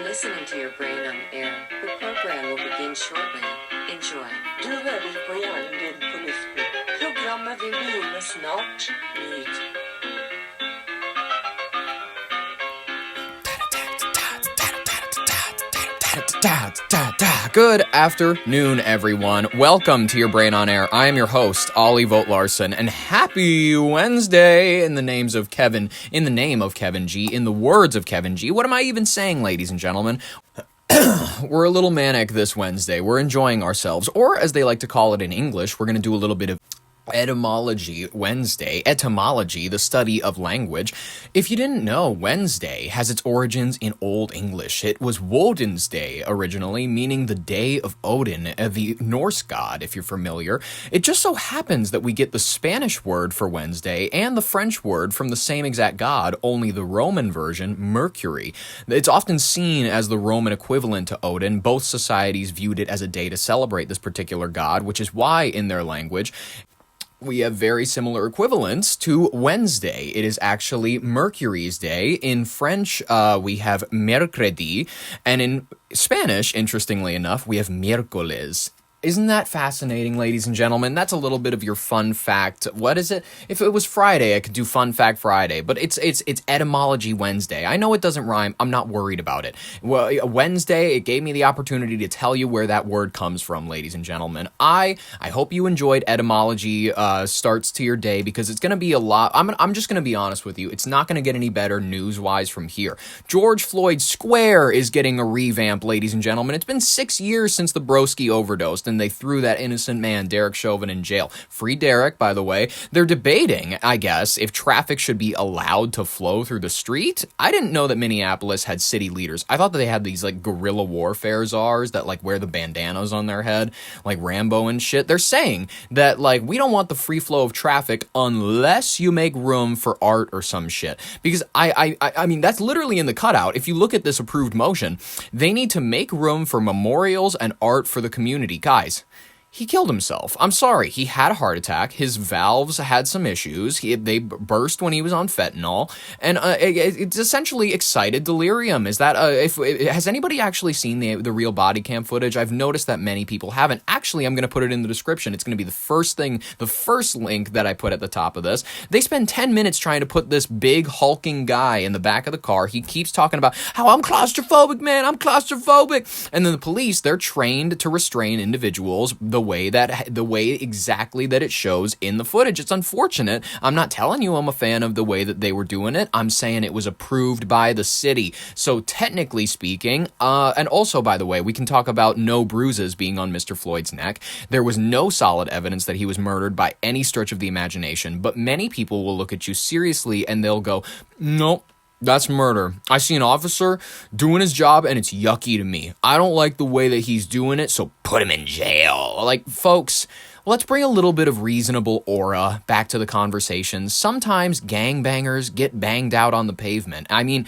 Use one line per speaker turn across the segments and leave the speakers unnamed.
listening to your brain on air. The program will begin shortly. Enjoy.
Du hører på Hjernedød på luften. Programmet vil begynne snart. Nyt.
Good afternoon, everyone. Welcome to Your Brain on Air. I am your host, Ollie Vogt Larson, and happy Wednesday in the name of Kevin G, in the words of Kevin G. What am I even saying, ladies and gentlemen? We're a little manic this Wednesday. We're enjoying ourselves, or as they like to call it in English, we're going to do a little bit of Etymology Wednesday. Etymology, the study of language. If you didn't know, Wednesday has its origins in Old English. It was Woden's Day originally, meaning the day of Odin, the Norse god, if you're familiar. It just so happens that we get the Spanish word for Wednesday and the French word from the same exact god, only the Roman version, Mercury. It's often seen as the Roman equivalent to Odin. Both societies viewed it as a day to celebrate this particular god, which is why in their language, we have very similar equivalents to Wednesday. It is actually Mercury's day. In French, we have mercredi, and in Spanish, interestingly enough, we have miércoles. Isn't that fascinating, ladies and gentlemen? That's a little bit of your fun fact. What is it? If it was Friday, I could do Fun Fact Friday, but it's Etymology Wednesday. I know it doesn't rhyme. I'm not worried about it. Well, Wednesday, it gave me the opportunity to tell you where that word comes from, ladies and gentlemen. I hope you enjoyed etymology starts to your day, because it's going to be a lot. I'm just going to be honest with you. It's not going to get any better news-wise from here. George Floyd Square is getting a revamp, ladies and gentlemen. It's been 6 years since the broski overdosed, and they threw that innocent man, Derek Chauvin, in jail. Free Derek, by the way. They're debating, I guess, if traffic should be allowed to flow through the street. I didn't know that Minneapolis had city leaders. I thought that they had these, like, guerrilla warfare czars that, like, wear the bandanas on their head, like Rambo and shit. They're saying that, like, we don't want the free flow of traffic unless you make room for art or some shit. Because I mean, that's literally in the cutout. If you look at this approved motion, they need to make room for memorials and art for the community. Guys, he killed himself. I'm sorry. He had a heart attack. His valves had some issues. They burst when he was on fentanyl, and it's essentially excited delirium. Is that has anybody actually seen the real body cam footage? I've noticed that many people haven't. Actually, I'm going to put it in the description. It's going to be the first link that I put at the top of this. They spend 10 minutes trying to put this big hulking guy in the back of the car. He keeps talking about how I'm claustrophobic, man. I'm claustrophobic, and then the police, they're trained to restrain individuals the way exactly that it shows in the footage. It's unfortunate. I'm not telling you I'm a fan of the way that they were doing it. I'm saying it was approved by the city. So technically speaking, and also, by the way, we can talk about no bruises being on Mr. Floyd's neck. There was no solid evidence that he was murdered by any stretch of the imagination, but many people will look at you seriously and they'll go, nope. That's murder. I see an officer doing his job and it's yucky to me. I don't like the way that he's doing it, so put him in jail. Like, folks, let's bring a little bit of reasonable aura back to the conversation. Sometimes gangbangers get banged out on the pavement. I mean,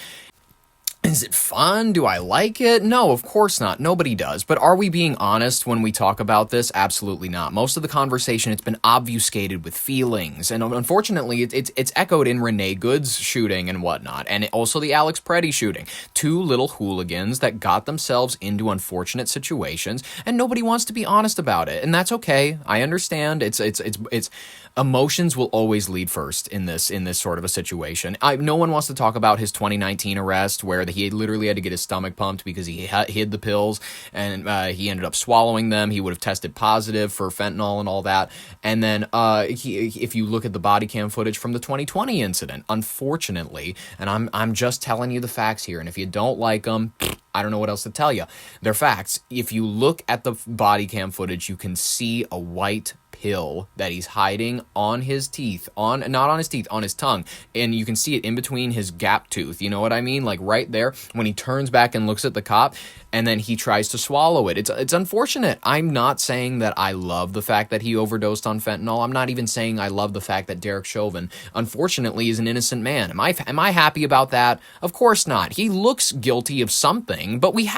is it fun? Do I like it? No, of course not. Nobody does. But are we being honest when we talk about this? Absolutely not. Most of the conversation, it's been obfuscated with feelings. And unfortunately, it's echoed in Renee Good's shooting and whatnot. And also the Alex Preddy shooting. Two little hooligans that got themselves into unfortunate situations. And nobody wants to be honest about it. And that's okay. I understand. It's emotions will always lead first in this sort of a situation. No one wants to talk about his 2019 arrest where he literally had to get his stomach pumped because he hid the pills and he ended up swallowing them. He would have tested positive for fentanyl and all that. And then if you look at the body cam footage from the 2020 incident, unfortunately, and I'm just telling you the facts here, and if you don't like them, I don't know what else to tell you. They're facts. If you look at the body cam footage, you can see a white pill that he's hiding on his teeth, not on his teeth, on his tongue, and you can see it in between his gap tooth, you know what I mean, like right there when he turns back and looks at the cop, and then he tries to swallow it. It's unfortunate. I'm not saying that I love the fact that he overdosed on fentanyl. I'm not even saying I love the fact that Derek Chauvin, unfortunately, is an innocent man. Am I happy about that? Of course not. He looks guilty of something, but we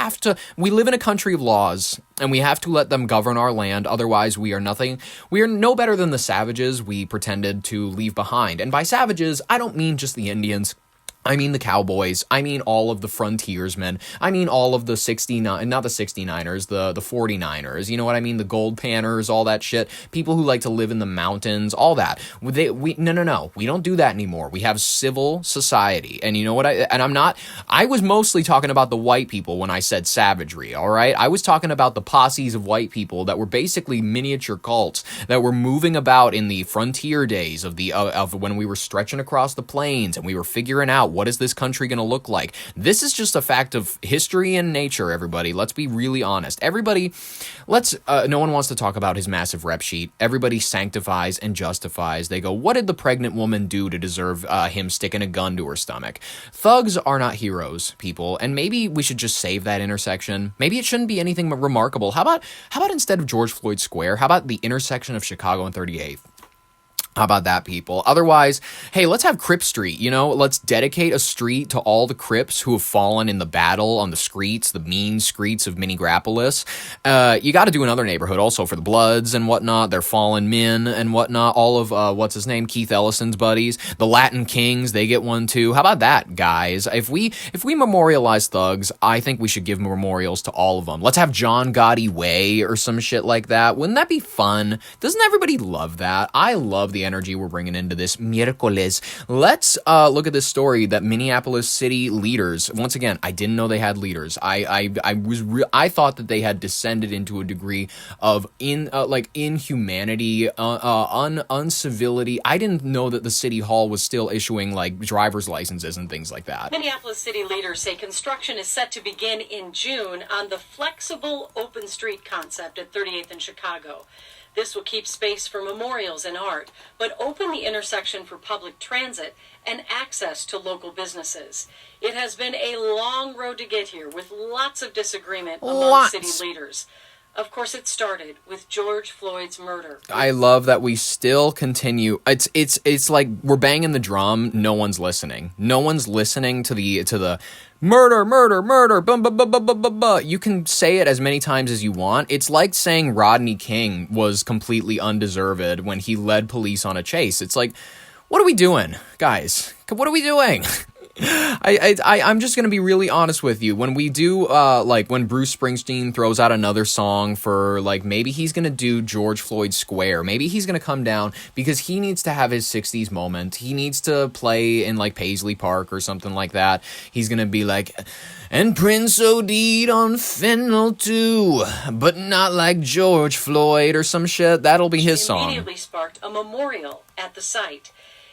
live in a country of laws, and we have to let them govern our land. Otherwise, we are nothing. We are no better than the savages we pretended to leave behind. And by savages, I don't mean just the Indians. I mean the Cowboys. I mean all of the frontiersmen. I mean all of the 69, not the 69ers, the 49ers. You know what I mean? The gold panners, all that shit. People who like to live in the mountains, all that. No. We don't do that anymore. We have civil society. And you know what I was mostly talking about the white people when I said savagery, all right? I was talking about the posses of white people that were basically miniature cults that were moving about in the frontier days of when we were stretching across the plains and we were figuring out what is this country going to look like? This is just a fact of history and nature, everybody. Let's be really honest. Everybody, no one wants to talk about his massive rep sheet. Everybody sanctifies and justifies. They go, what did the pregnant woman do to deserve him sticking a gun to her stomach? Thugs are not heroes, people. And maybe we should just save that intersection. Maybe it shouldn't be anything remarkable. How about instead of George Floyd Square, how about the intersection of Chicago and 38th? How about that, people? Otherwise, hey, let's have Crip Street, Let's dedicate a street to all the Crips who have fallen in the battle on the streets, the mean streets of Minneapolis. You got to do another neighborhood also for the Bloods and whatnot, their fallen men and whatnot, all of, what's his name, Keith Ellison's buddies, the Latin Kings, they get one too. How about that, guys? If we memorialize thugs, I think we should give memorials to all of them. Let's have John Gotti Way or some shit like that. Wouldn't that be fun? Doesn't everybody love that? I love the energy we're bringing into this miércoles. Let's look at this story that Minneapolis city leaders, once again, I didn't know they had leaders. I thought that they had descended into a degree of inhumanity, uncivility. I didn't know that the city hall was still issuing like driver's licenses and things like that.
Minneapolis city leaders say construction is set to begin in June on the flexible open street concept at 38th and Chicago. This will keep space for memorials and art, but open the intersection for public transit and access to local businesses. It has been a long road to get here, with lots of disagreement among city leaders. Of course, it started with George Floyd's murder.
I love that we still continue. It's like we're banging the drum. No one's listening. No one's listening to the murder, bum, bum, bum, bum, bum, bum, bum. You can say it as many times as you want. It's like saying Rodney King was completely undeserved when he led police on a chase. It's like, what are we doing, guys? What are we doing? I'm just gonna be really honest with you. When we do, when Bruce Springsteen throws out another song for, maybe he's gonna do George Floyd Square. Maybe he's gonna come down because he needs to have his 60s moment. He needs to play in, Paisley Park or something like that. He's gonna be like, and Prince OD'd on fentanyl too, but not like George Floyd or some shit. That'll be his song.
Immediately sparked a memorial at the site.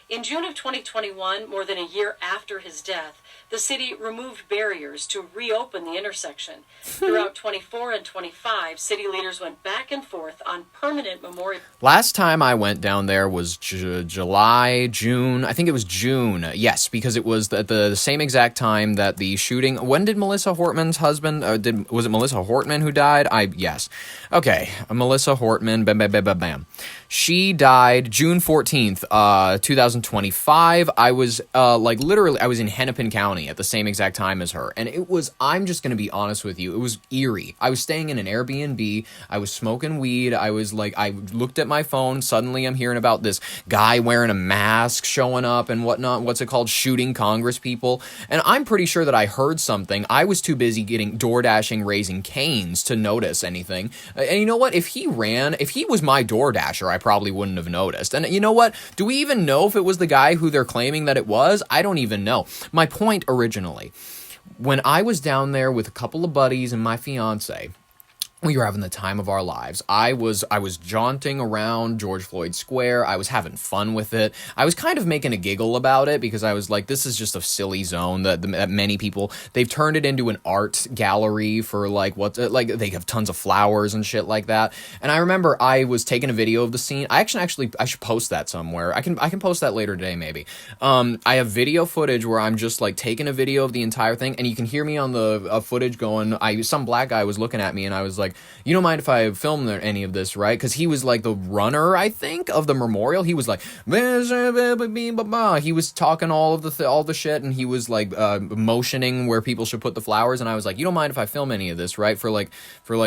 In June of 2021, more than a year after his death, the city removed barriers to reopen the intersection. Throughout 24 and 25, city leaders went back and forth on permanent memorial.
Last time I went down there was July, June. I think it was June. Yes, because it was at the same exact time that the shooting. When did Melissa Hortman's husband? Was it Melissa Hortman who died? Yes. Okay, Melissa Hortman. Bam, bam, bam, bam, bam. She died June 14th, 2025. I was literally, I was in Hennepin County at the same exact time as her. And I'm just going to be honest with you, it was eerie. I was staying in an Airbnb. I was smoking weed. I looked at my phone. Suddenly I'm hearing about this guy wearing a mask showing up and whatnot. What's it called? Shooting Congress people. And I'm pretty sure that I heard something. I was too busy getting DoorDashing Raising Cane's to notice anything. And you know what? If he was my DoorDasher, I probably wouldn't have noticed. And you know what? Do we even know if it was the guy who they're claiming that it was? I don't even know. My point originally, when I was down there with a couple of buddies and my fiance, we were having the time of our lives. I was jaunting around George Floyd Square. I was having fun with it. I was kind of making a giggle about it because I was like, this is just a silly zone that many people, they've turned it into an art gallery for they have tons of flowers and shit like that. And I remember I was taking a video of the scene. I should post that somewhere. I can post that later today maybe. I have video footage where I'm just taking a video of the entire thing, and you can hear me on the footage going, some black guy was looking at me and I was like, you don't mind if I film any of this, right? Because he was the runner, I think, of the memorial. He was he was talking all the shit, and he was motioning where people should put the flowers. And I was like, you don't mind if I film any of this, right? For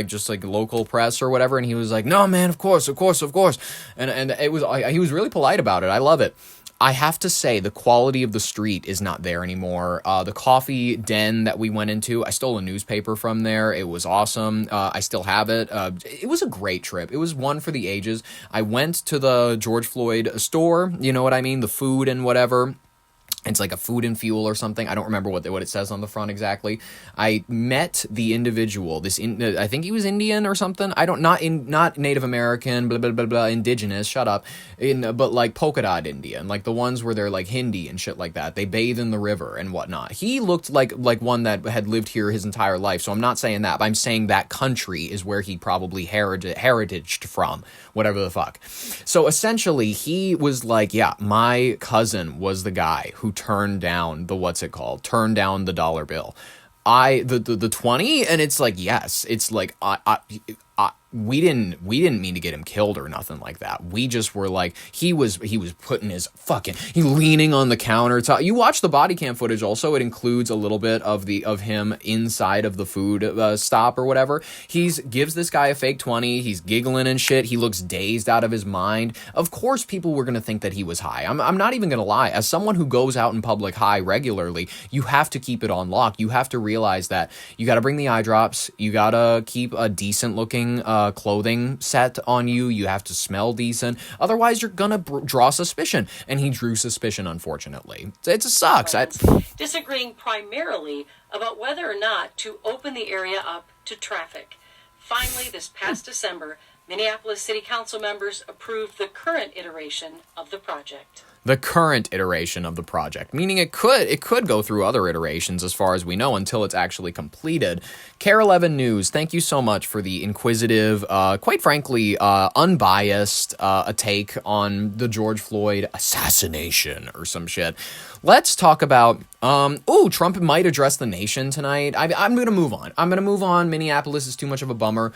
just local press or whatever. And he was like, no, man, of course. And it was he was really polite about it. I love it. I have to say the quality of the street is not there anymore. The coffee den that we went into, I stole a newspaper from there. It was awesome. I still have it. It was a great trip. It was one for the ages. I went to the George Floyd store, you know what I mean? The food and whatever. It's like a food and fuel or something. I don't remember what it says on the front exactly. I met the individual. I think he was Indian or something. Not Native American, blah blah blah blah, indigenous. Shut up. But like polka dot Indian, like the ones where they're like Hindi and shit like that. They bathe in the river and whatnot. He looked like one that had lived here his entire life. So I'm not saying that, but I'm saying that country is where he probably heritaged from, whatever the fuck. So essentially, he was like, yeah, my cousin was the guy who turned down turned down the dollar bill. The 20, and it's like, yes, it's like, we didn't mean to get him killed or nothing like that. We just were like, he was putting his he leaning on the counter. You watch the body cam footage also. It includes a little bit of him inside of the food stop or whatever. Gives this guy a fake 20. He's giggling and shit. He looks dazed out of his mind. Of course, people were going to think that he was high. I'm not even going to lie. As someone who goes out in public high regularly, you have to keep it on lock. You have to realize that you got to bring the eye drops. You got to keep a decent looking clothing set on you. You have to smell decent. Otherwise, you're gonna draw suspicion. And he drew suspicion, unfortunately. It sucks.
Disagreeing primarily about whether or not to open the area up to traffic. Finally, this past December, Minneapolis City Council members approved the current iteration of the project.
The current iteration of the project, meaning it could go through other iterations as far as we know until it's actually completed. Care 11 News, thank you so much for the inquisitive, quite frankly, unbiased take on the George Floyd assassination or some shit. Let's talk about, Trump might address the nation tonight. I'm going to move on. Minneapolis is too much of a bummer.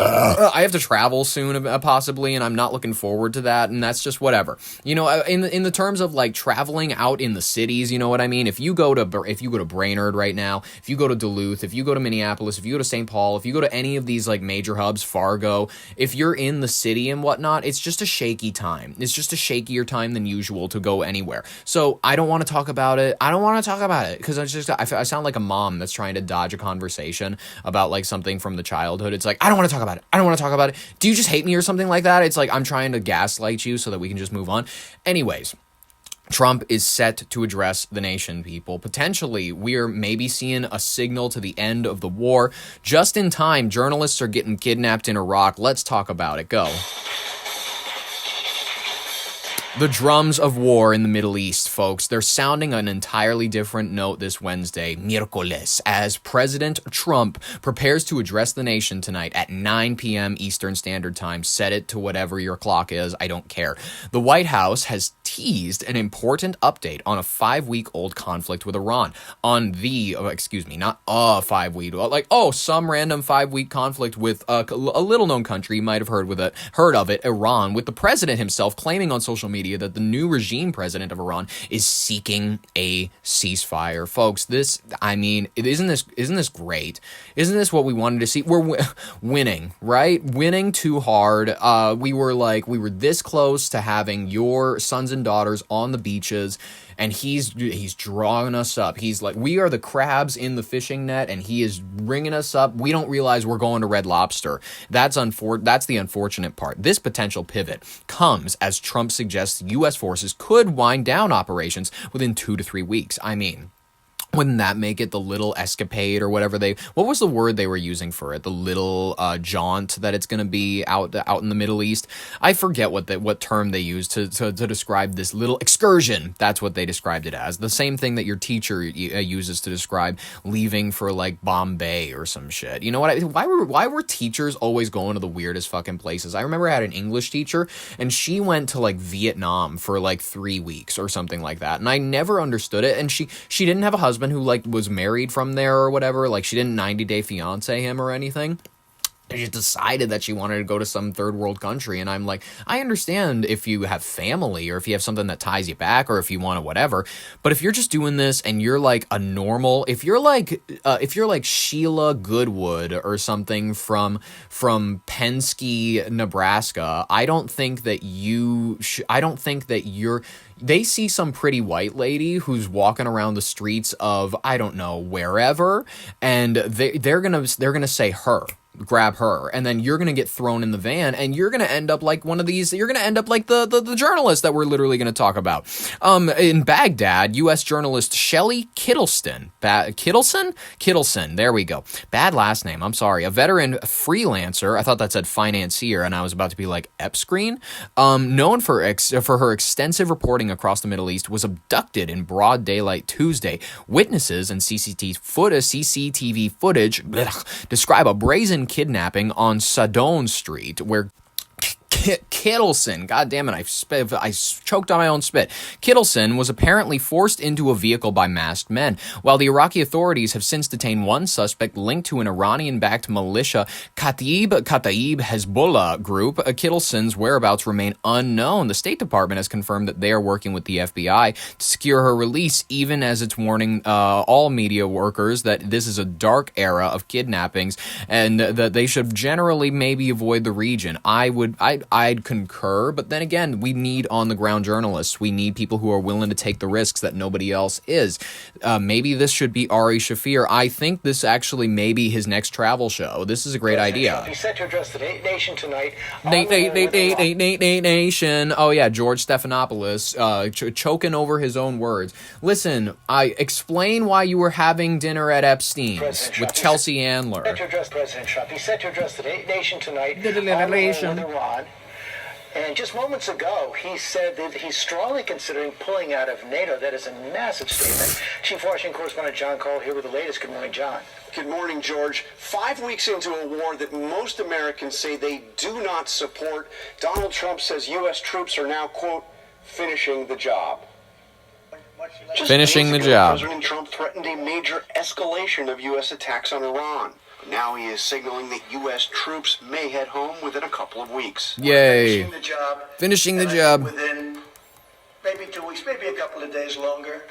I have to travel soon, possibly, and I'm not looking forward to that, and that's just whatever. You know, in the terms of like traveling out in the cities, you know what I mean? If you go to Brainerd right now, if you go to Duluth, if you go to Minneapolis, if you go to St. Paul, if you go to any of these like major hubs, Fargo, if you're in the city and whatnot, it's just a shaky time. It's just a shakier time than usual to go anywhere. So I don't want to talk about it. Because I sound like a mom that's trying to dodge a conversation about like something from the childhood. It's like, I don't want to talk about it. Do you just hate me or something like that? It's like I'm trying to gaslight you so that we can just move on. Anyways, Trump is set to address the nation, people. Potentially, we're maybe seeing a signal to the end of the war. Just in time, journalists are getting kidnapped in Iraq. Let's talk about it. Go. The drums of war in the Middle East, folks. They're sounding an entirely different note this Wednesday, miércoles, as President Trump prepares to address the nation tonight at 9 p.m. Eastern Standard Time. Set it to whatever your clock is. I don't care. The White House has teased an important update on a 5-week-old conflict with Iran. Some random 5-week conflict with a little-known country, you might have heard of it, Iran, with the president himself claiming on social media that the new regime president of Iran is seeking a ceasefire. Folks, isn't this great? Isn't this what we wanted to see? We're winning, right? Winning too hard. We were this close to having your sons and daughters on the beaches, and he's drawing us up. He's like, we are the crabs in the fishing net, and he is bringing us up. We don't realize we're going to Red Lobster. That's the unfortunate part. This potential pivot comes as Trump suggests U.S. forces could wind down operations within 2 to 3 weeks. I mean, wouldn't that make it the little escapade or whatever what was the word they were using for it? The little jaunt that it's going to be out in the Middle East. I forget what term they used to describe this little excursion. That's what they described it as. The same thing that your teacher uses to describe leaving for like Bombay or some shit. You know what? Why were teachers always going to the weirdest fucking places? I remember I had an English teacher and she went to like Vietnam for like 3 weeks or something like that. And I never understood it. And she didn't have a husband who like was married from there or whatever. Like she didn't 90-day fiance him or anything. She just decided that she wanted to go to some third world country. And I'm like, I understand if you have family or if you have something that ties you back or if you want to whatever. But if you're just doing this and you're like a normal, if you're like Sheila Goodwood or something from Penske, Nebraska, I don't think that you're they see some pretty white lady who's walking around the streets of, I don't know, wherever, and they're gonna say her. Grab her, and then you're gonna get thrown in the van, and you're gonna end up like one of these. You're gonna end up like the journalist that we're literally gonna talk about. In Baghdad, U.S. journalist Shelley Kittleson. Kittleson. There we go. Bad last name. I'm sorry. A veteran freelancer. I thought that said financier, and I was about to be like Epscreen. Known for her extensive reporting across the Middle East, was abducted in broad daylight Tuesday. Witnesses and CCTV footage describe a brazen kidnapping on Sadone Street, where Kittleson, god damn it, I choked on my own spit. Kittleson was apparently forced into a vehicle by masked men. While the Iraqi authorities have since detained one suspect linked to an Iranian-backed militia, Kataib Hezbollah group, Kittleson's whereabouts remain unknown. The State Department has confirmed that they are working with the FBI to secure her release, even as it's warning all media workers that this is a dark era of kidnappings and that they should generally maybe avoid the region. I'd concur, but then again, we need on-the-ground journalists. We need people who are willing to take the risks that nobody else is. Maybe this should be Ari Shafir. I think this actually may be his next travel show. This is a great idea.
He's set to address the nation tonight.
Nation. Oh yeah, George Stephanopoulos choking over his own words. Listen, explain why you were having dinner at Epstein's with Chelsea Handler.
President Trump. He's set to address the nation tonight.
Nation.
Iran. And just moments ago, he said that he's strongly considering pulling out of NATO. That is a massive statement. Chief Washington correspondent John Cole here with the latest. Good morning, John.
Good morning, George. 5 weeks into a war that most Americans say they do not support, Donald Trump says U.S. troops are now, quote, finishing the job.
Finishing the job.
President Trump threatened a major escalation of U.S. attacks on Iran. Now he is signaling that U.S. troops may head home within a couple of weeks.
Yay.
Finishing
the job.
Within maybe 2 weeks, maybe a couple of days longer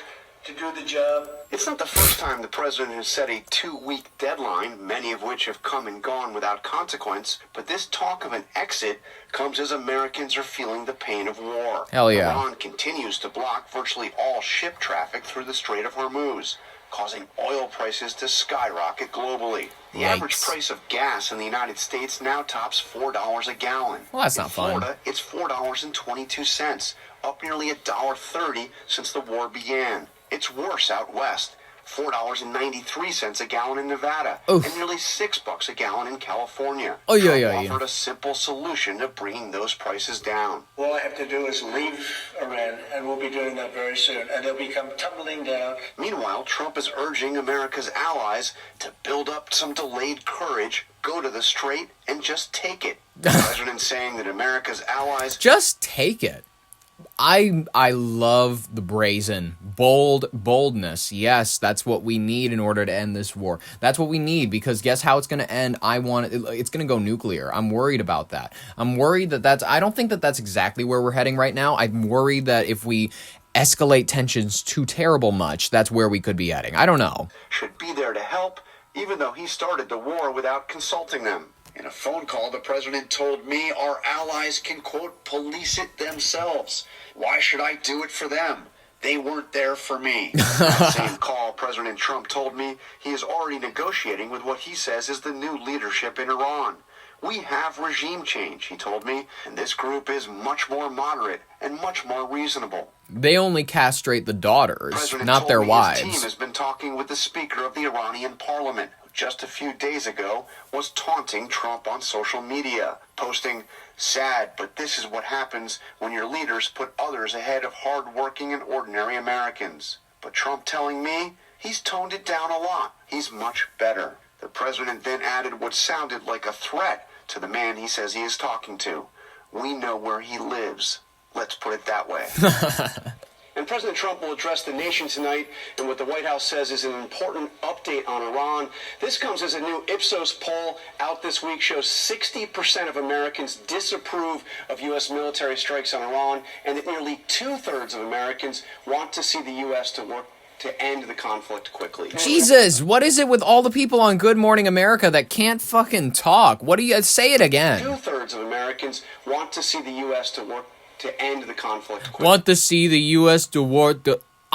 to do the job.
It's not the first time the president has set a 2-week deadline, many of which have come and gone without consequence. But this talk of an exit comes as Americans are feeling the pain of war.
Hell yeah.
Iran continues to block virtually all ship traffic through the Strait of Hormuz, causing oil prices to skyrocket globally. The average price of gas in the United States now tops $4 a gallon.
Well, that's not fun.
In Florida, it's $4.22, up nearly $1.30 since the war began. It's worse out west. $4.93 a gallon in Nevada,
Oof.
and nearly $6 a gallon in California.
Oh, yeah,
Trump
yeah, yeah.
offered a simple solution to bringing those prices down.
All I have to do is leave Iran, and we'll be doing that very soon, and they'll become tumbling down.
Meanwhile, Trump is urging America's allies to build up some delayed courage, go to the Strait, and just take it. The president saying that America's allies...
Just take it. I love the brazen, boldness. Yes, that's what we need in order to end this war. That's what we need, because guess how it's going to end? It's going to go nuclear. I'm worried about that. I'm worried I don't think that that's exactly where we're heading right now. I'm worried that if we escalate tensions too terrible much, that's where we could be heading. I don't know.
Should be there to help, even though he started the war without consulting them. In a phone call, the president told me our allies can, quote, police it themselves. Why should I do it for them? They weren't there for me. In that same call, President Trump told me he is already negotiating with what he says is the new leadership in Iran. We have regime change, he told me, and this group is much more moderate and much more reasonable.
They only castrate the daughters, not their wives.
His team has been talking with the Speaker of the Iranian Parliament, who just a few days ago was taunting Trump on social media, posting, "Sad, but this is what happens when your leaders put others ahead of hard-working and ordinary Americans." But Trump telling me he's toned it down a lot. He's much better. The president then added what sounded like a threat to the man he says he is talking to. We know where he lives. Let's put it that way. And President Trump will address the nation tonight, and what the White House says is an important update on Iran. This comes as a new Ipsos poll out this week shows 60% of Americans disapprove of U.S. military strikes on Iran, and that nearly 2/3 of Americans want to see the U.S. to work to end the conflict quickly.
Jesus, what is it with all the people on Good Morning America that can't fucking talk? What do you say it again?
2/3 of Americans want to see the U.S. to work to end the conflict quickly.
Want to see the U.S.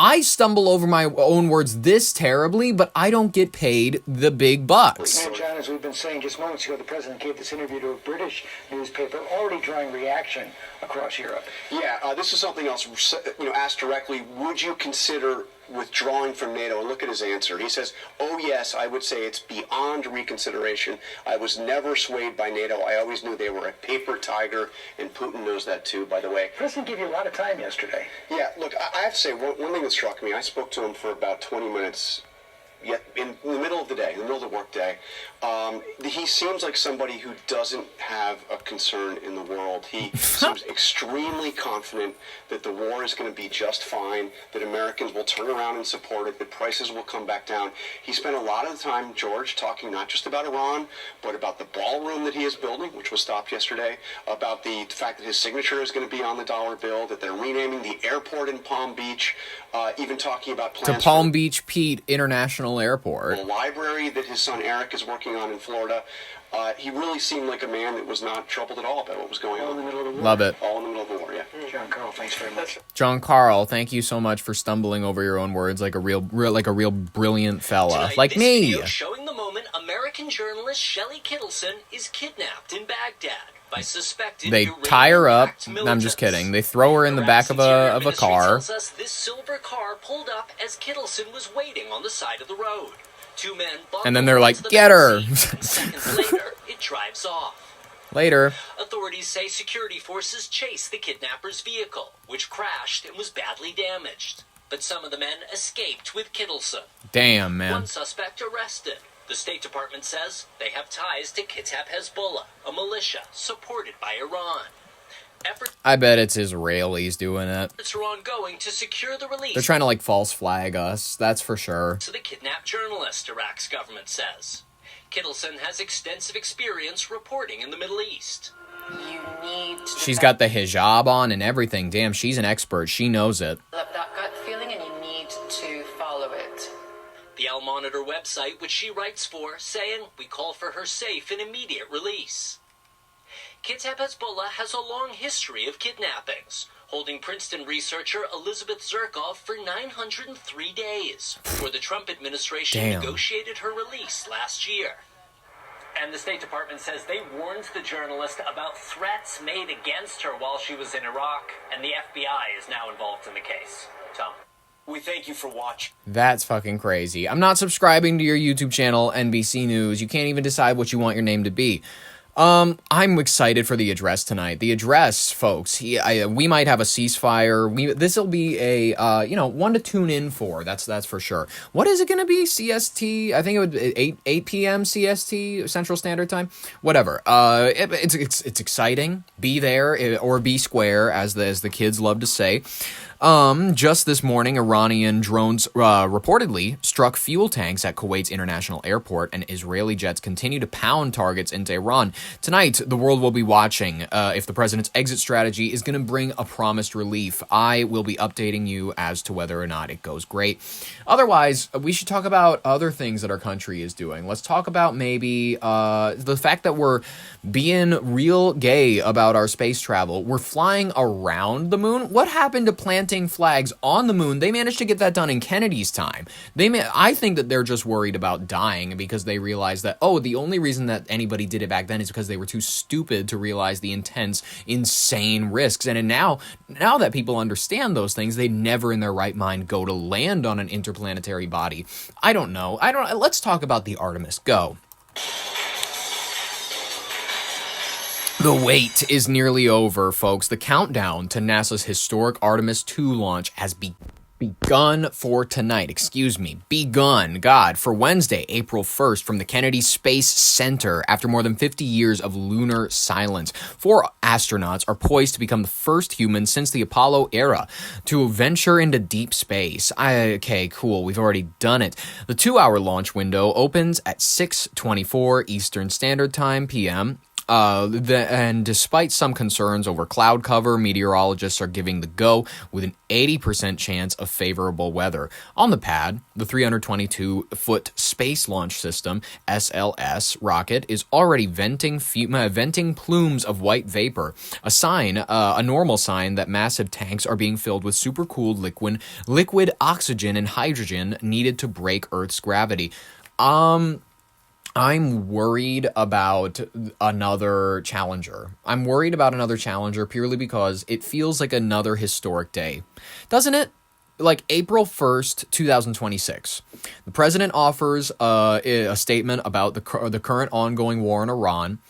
I stumble over my own words this terribly, but I don't get paid the big bucks.
And John, as we've been saying just moments ago, the president gave this interview to a British newspaper, already drawing reaction across Europe.
Yeah, this is something else. Asked directly, would you consider withdrawing from NATO? And look at his answer. He says, oh yes, I would say it's beyond reconsideration. I was never swayed by NATO. I always knew they were a paper tiger, and Putin knows that too, by the way.
The president gave you a lot of time yesterday.
Yeah, look, I have to say, one thing that struck me, I spoke to him for about 20 minutes in the middle of the day, in the middle of the workday. He seems like somebody who doesn't have a concern in the world. He seems extremely confident that the war is going to be just fine, that Americans will turn around and support it, that prices will come back down. He spent a lot of the time, George, talking not just about Iran, but about the ballroom that he is building, which was stopped yesterday, about the fact that his signature is going to be on the dollar bill, that they're renaming the airport in Palm Beach, even talking about plans
To Palm Beach Pete International Airport.
a library that his son Eric is working on in Florida. He really seemed like a man that was not troubled at all about what was going
All in
on.
the middle of the war.
Love it.
All in the middle of the war, yeah.
John Carl, thanks very much.
John Carl, thank you so much for stumbling over your own words like a real brilliant fella.
Tonight,
Like
this
me.
video showing the moment American journalist Shelley Kittleson is kidnapped in Baghdad by suspected
They tie her up.
Iranian-backed
I'm just
militants.
kidding. They throw her in the back of
Iraq's
a
Interior
car.
Ministry tells us this silver car pulled up as Kittleson was waiting on the side of the road. Two men
And then they're like,
buckled
"Get her."
into the back seat, and seconds later, it drives off.
Later.
Authorities say security forces chased the kidnapper's vehicle, which crashed and was badly damaged. But some of the men escaped with Kittleson.
Damn, man.
One suspect arrested. The State Department says they have ties to Kitab Hezbollah, a militia supported by Iran. Efforts
I bet it's Israelis doing it.
are ongoing to secure the release
They're trying to false flag us. That's for sure.
to the kidnapped journalist, Iraq's government says. Kittleson has extensive experience reporting in the Middle East.
You need to
She's got the hijab on and everything. Damn, she's an expert. She knows it.
develop that gut feeling and you need to follow it.
The Al Monitor website, which she writes for, saying, "We call for her safe and immediate release." Kitab Hezbollah has a long history of kidnappings, holding Princeton researcher Elizabeth Zirkov for 903 days before the Trump administration
Damn.
negotiated her release last year. And the State Department says they warned the journalist about threats made against her while she was in Iraq, and the FBI is now involved in the case. Tom? We thank you for watching.
That's fucking crazy. I'm not subscribing to your YouTube channel, NBC News. You can't even decide what you want your name to be. I'm excited for the address tonight. The address, folks, we might have a ceasefire. This'll be a, one to tune in for. That's for sure. What is it going to be? CST? I think it would be 8 p.m. CST, Central Standard Time. Whatever. It's exciting. Be there or be square, as the kids love to say. Just this morning, Iranian drones reportedly struck fuel tanks at Kuwait's international airport, and Israeli jets continue to pound targets into Iran. Tonight, the world will be watching if the president's exit strategy is going to bring a promised relief. I will be updating you as to whether or not it goes great. Otherwise, we should talk about other things that our country is doing. Let's talk about maybe the fact that we're being real gay about our space travel. We're flying around the moon. What happened to planting flags on the moon? They managed to get that done in Kennedy's time. I think that they're just worried about dying because they realized that, the only reason that anybody did it back then is because they were too stupid to realize the intense, insane risks. And now that people understand those things, they'd never in their right mind go to land on an interplanetary body. I don't know. Let's talk about the Artemis. Go. The wait is nearly over, folks. The countdown to NASA's historic Artemis II launch has begun for tonight. Begun, God, for Wednesday, April 1st, from the Kennedy Space Center. After more than 50 years of lunar silence, 4 astronauts are poised to become the first humans since the Apollo era to venture into deep space. Okay, cool. We've already done it. The 2-hour launch window opens at 6:24 Eastern Standard Time, p.m., And despite some concerns over cloud cover, meteorologists are giving the go with an 80% chance of favorable weather. On the pad, the 322-foot Space Launch System, SLS, rocket is already venting plumes of white vapor, a normal sign that massive tanks are being filled with supercooled liquid oxygen and hydrogen needed to break Earth's gravity. I'm worried about another Challenger. I'm worried about another Challenger purely because it feels like another historic day. Doesn't it? Like April 1st, 2026. The president offers a statement about the current ongoing war in Iran.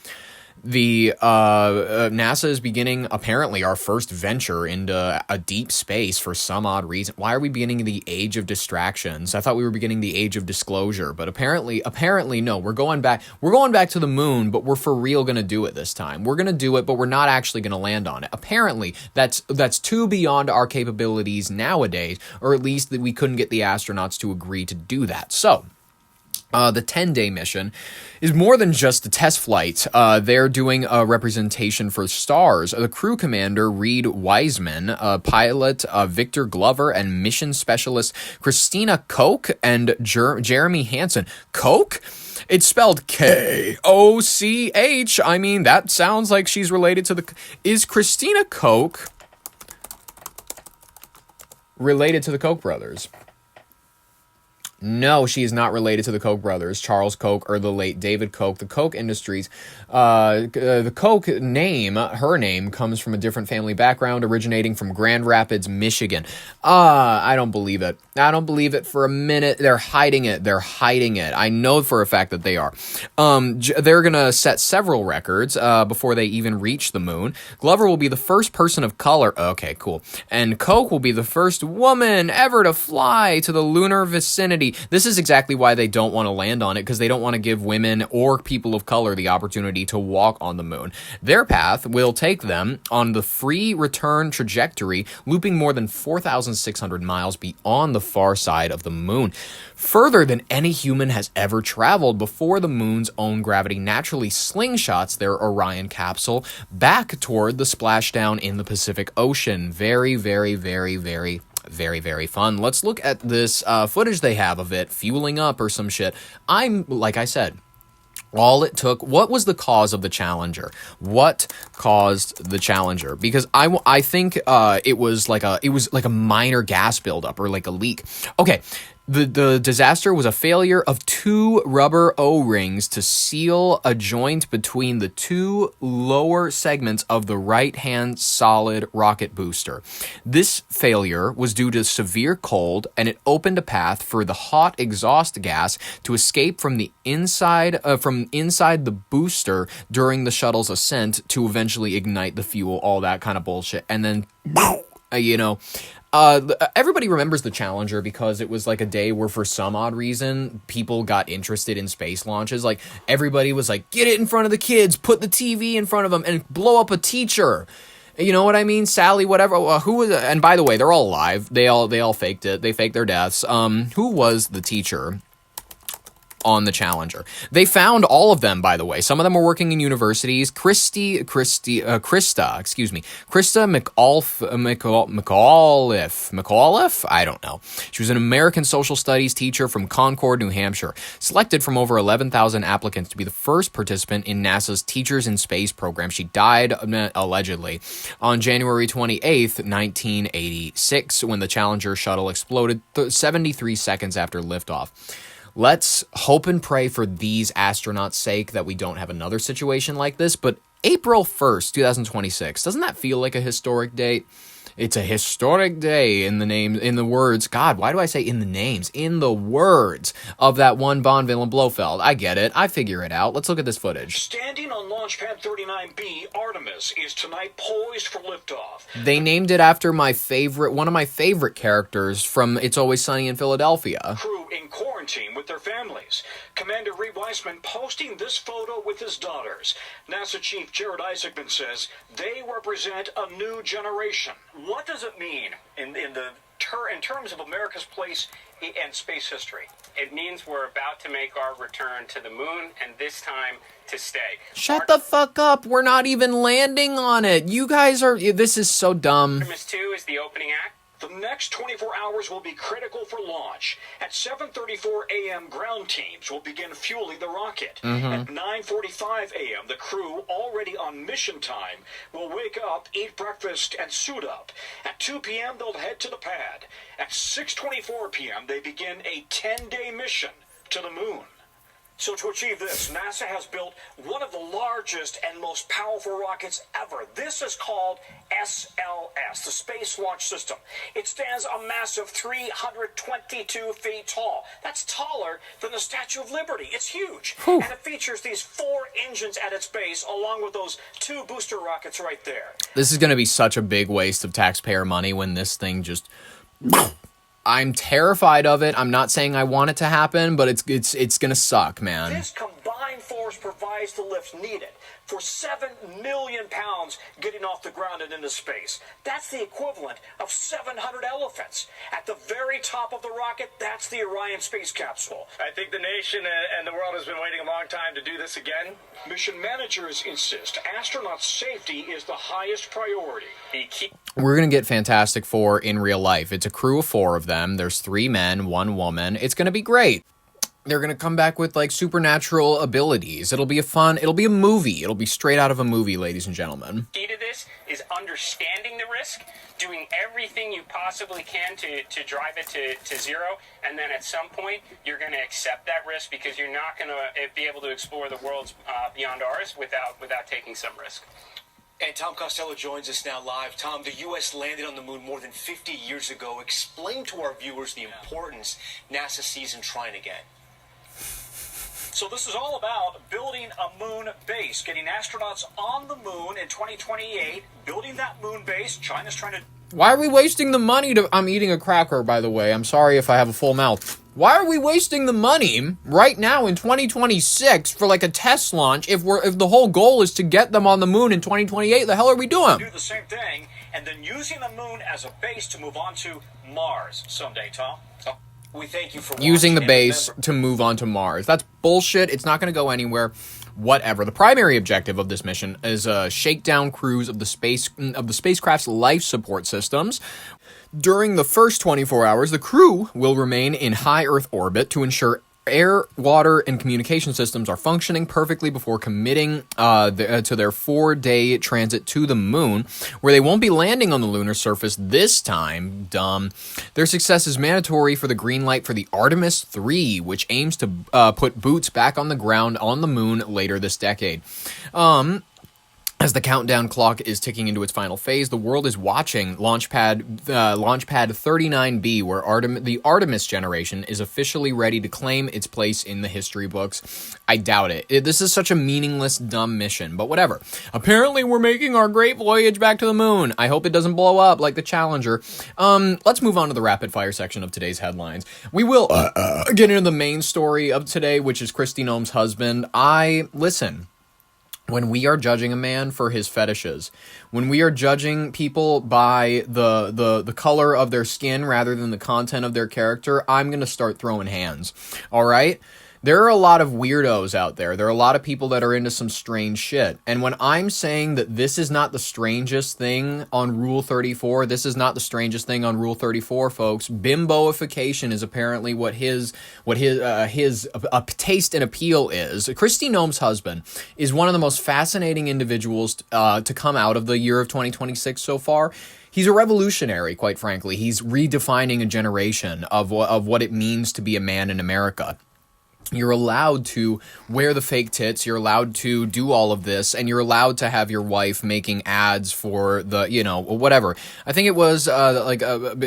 The NASA is beginning, apparently, our first venture into a deep space for some odd reason. Why are we beginning the age of distractions? I thought we were beginning the age of disclosure, but apparently no. We're going back to the moon, but we're for real going to do it this time. We're going to do it, but we're not actually going to land on it. Apparently, that's too beyond our capabilities nowadays, or at least that we couldn't get the astronauts to agree to do that. So, the 10-day mission is more than just a test flight. They're doing a representation for stars. The crew commander, Reed Wiseman, pilot Victor Glover, and mission specialist Christina Koch and Jeremy Hansen. Koch? It's spelled K-O-C-H. I mean, that sounds like she's related to the... Is Christina Koch related to the Koch brothers? No, she is not related to the Koch brothers, Charles Koch or the late David Koch. The Koch Industries, the Koch name, her name, comes from a different family background, originating from Grand Rapids, Michigan. I don't believe it. I don't believe it for a minute. They're hiding it. I know for a fact that they are. They're gonna set several records before they even reach the moon. Glover will be the first person of color. Okay, cool. And Koch will be the first woman ever to fly to the lunar vicinity. This is exactly why they don't want to land on it, because they don't want to give women or people of color the opportunity to walk on the moon. Their path will take them on the free return trajectory, looping more than 4,600 miles beyond the far side of the moon, further than any human has ever traveled before the moon's own gravity naturally slingshots their Orion capsule back toward the splashdown in the Pacific Ocean. Very, very, very, very, very, very fun. Let's look at this footage they have of it fueling up or some shit. Like I said, all it took. What was the cause of the Challenger? What caused the Challenger? Because I think it was like a minor gas buildup or like a leak. Okay. The disaster was a failure of two rubber O-rings to seal a joint between the two lower segments of the right-hand solid rocket booster. This failure was due to severe cold, and it opened a path for the hot exhaust gas to escape from the inside the booster during the shuttle's ascent to eventually ignite the fuel, all that kind of bullshit. And then, everybody remembers the Challenger because it was like a day where for some odd reason people got interested in space launches. Like everybody was like, get it in front of the kids, put the TV in front of them, and blow up a teacher. You know what I mean? Sally, whatever. Who was? And by the way, they're all alive. They all faked it. They faked their deaths. Who was the teacher on the Challenger? They found all of them, by the way. Some of them were working in universities. Krista McAuliffe? I don't know. She was an American social studies teacher from Concord, New Hampshire, selected from over 11,000 applicants to be the first participant in NASA's Teachers in Space program. She died, allegedly, on January 28th, 1986, when the Challenger shuttle exploded 73 seconds after liftoff. Let's hope and pray for these astronauts' sake that we don't have another situation like this. But April 1st, 2026, doesn't that feel like a historic date? It's a historic day in the words, God, why do I say in the names? In the words of that one Bond villain, Blofeld. I get it. I figure it out. Let's look at this footage.
Standing on Launch Pad 39B, Artemis is tonight poised for liftoff.
They named it after one of my favorite characters from It's Always Sunny in Philadelphia.
Crew in quarantine with their families. Commander Reed Wiseman posting this photo with his daughters. NASA Chief Jared Isaacman says they represent a new generation.
What does it mean in the
in terms of America's place in space history?
It means we're about to make our return to the moon, and this time to stay.
Shut the fuck up. We're not even landing on it. You guys are... This is so dumb.
Artemis II is the opening act.
The next 24 hours will be critical for launch. At 7:34 a.m., ground teams will begin fueling the rocket. At 9:45 a.m., the crew, already on mission time, will wake up, eat breakfast, and suit up. At 2 p.m., they'll head to the pad. At 6:24 p.m., they begin a 10-day mission to the moon. So to achieve this, NASA has built one of the largest and most powerful rockets ever. This is called SLS, the Space Launch System. It stands a massive 322 feet tall. That's taller than the Statue of Liberty. It's huge. And it features these 4 engines at its base, along with those 2 booster rockets right there.
This is going to be such a big waste of taxpayer money when this thing just... I'm terrified of it. I'm not saying I want it to happen, but it's gonna suck, man.
This combined force provides the lift needed for 7 million pounds getting off the ground and into space. That's the equivalent of 700 elephants. At the very top of the rocket, that's the Orion space capsule.
I think the nation and the world has been waiting a long time to do this again.
Mission managers insist astronaut safety is the highest priority.
We're going to get Fantastic Four in real life. It's a crew of 4 of them. There's 3 men, 1 woman. It's going to be great. They're going to come back with, like, supernatural abilities. It'll be it'll be a movie. It'll be straight out of a movie, ladies and gentlemen.
Key to this is understanding the risk, doing everything you possibly can to drive it to zero, and then at some point, you're going to accept that risk because you're not going to be able to explore the worlds beyond ours without taking some risk.
And Tom Costello joins us now live. Tom, the U.S. landed on the moon more than 50 years ago. Explain to our viewers the importance NASA sees in trying again.
So this is all about building a moon base, getting astronauts on the moon in 2028, building that moon base. China's trying to...
Why are we wasting the money to... I'm eating a cracker, by the way. I'm sorry if I have a full mouth. Why are we wasting the money right now in 2026 for like a test launch if the whole goal is to get them on the moon in 2028? The hell are we doing?
Do the same thing and then using the moon as a base to move on to Mars someday, Tom.
We thank you for
using the base to move on to Mars. That's bullshit. It's not going to go anywhere. Whatever. The primary objective of this mission is a shakedown cruise of the spacecraft's life support systems. During the first 24 hours, the crew will remain in high Earth orbit to ensure air, water, and communication systems are functioning perfectly before committing to their 4-day transit to the moon, where they won't be landing on the lunar surface this time. Dumb. Their success is mandatory for the green light for the Artemis II, which aims to put boots back on the ground on the moon later this decade. As the countdown clock is ticking into its final phase, the world is watching Launchpad 39B, where the Artemis generation is officially ready to claim its place in the history books. I doubt it. This is such a meaningless, dumb mission, but whatever. Apparently, we're making our great voyage back to the moon. I hope it doesn't blow up like the Challenger. Let's move on to the rapid-fire section of today's headlines. We will get into the main story of today, which is Kristi Noem's husband. Listen. When we are judging a man for his fetishes, when we are judging people by the color of their skin rather than the content of their character, I'm going to start throwing hands. All right? There are a lot of weirdos out there. There are a lot of people that are into some strange shit. And when I'm saying that this is not the strangest thing on Rule 34, this is not the strangest thing on Rule 34, folks. Bimbofication is apparently what his taste and appeal is. Kristi Noem's husband is one of the most fascinating individuals to come out of the year of 2026 so far. He's a revolutionary, quite frankly. He's redefining a generation of what it means to be a man in America. You're allowed to wear the fake tits, you're allowed to do all of this, and you're allowed to have your wife making ads for the, whatever. I think it was,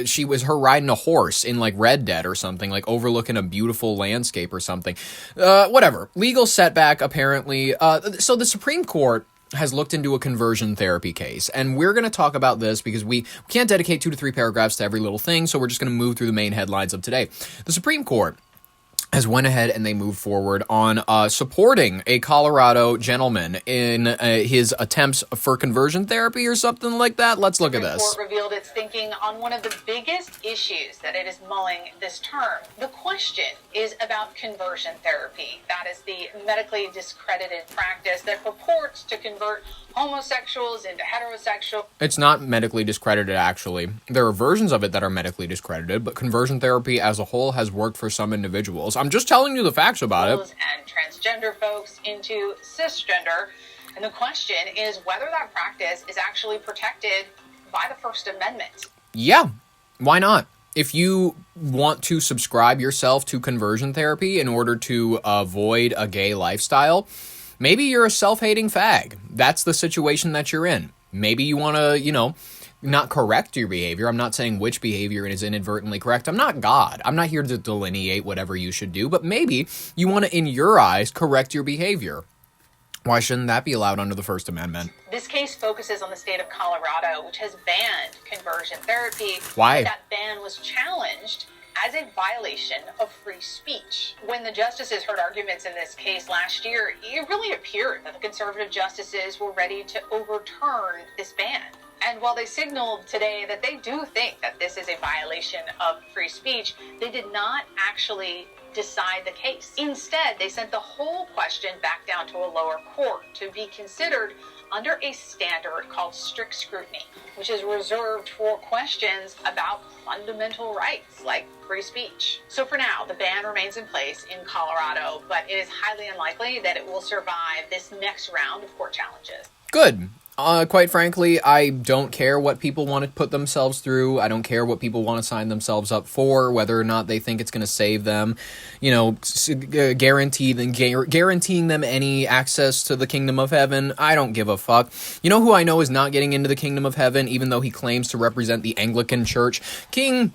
she was her riding a horse in, like, Red Dead or something, like, overlooking a beautiful landscape or something. Whatever. Legal setback, apparently. So the Supreme Court has looked into a conversion therapy case, and we're going to talk about this because we can't dedicate 2 to 3 paragraphs to every little thing, so we're just going to move through the main headlines of today. The Supreme Court has went ahead and they moved forward on supporting a Colorado gentleman in his attempts for conversion therapy or something like that. Let's look at this.
The report revealed its thinking on one of the biggest issues that it is mulling this term. The question is about conversion therapy. That is the medically discredited practice that purports to convert homosexuals into heterosexual.
It's not medically discredited, actually. There are versions of it that are medically discredited, but conversion therapy as a whole has worked for some individuals. I'm just telling you the facts about it.
And transgender folks into cisgender. And the question is whether that practice is actually protected by the First Amendment.
Yeah, why not? If you want to subscribe yourself to conversion therapy in order to avoid a gay lifestyle, maybe you're a self-hating fag. That's the situation that you're in. Maybe you want to, not correct your behavior. I'm not saying which behavior is inadvertently correct. I'm not God. I'm not here to delineate whatever you should do, but maybe you want to, in your eyes, correct your behavior. Why shouldn't that be allowed under the First Amendment?
This case focuses on the state of Colorado, which has banned conversion therapy.
Why?
That ban was challenged as a violation of free speech. When the justices heard arguments in this case last year, it really appeared that the conservative justices were ready to overturn this ban. And while they signaled today that they do think that this is a violation of free speech, they did not actually decide the case. Instead, they sent the whole question back down to a lower court to be considered under a standard called strict scrutiny, which is reserved for questions about fundamental rights like free speech. So for now, the ban remains in place in Colorado, but it is highly unlikely that it will survive this next round of court challenges.
Good. Quite frankly, I don't care what people want to put themselves through. I don't care what people want to sign themselves up for, whether or not they think it's going to save them, guaranteeing them any access to the kingdom of heaven. I don't give a fuck. You know who I know is not getting into the kingdom of heaven, even though he claims to represent the Anglican Church? King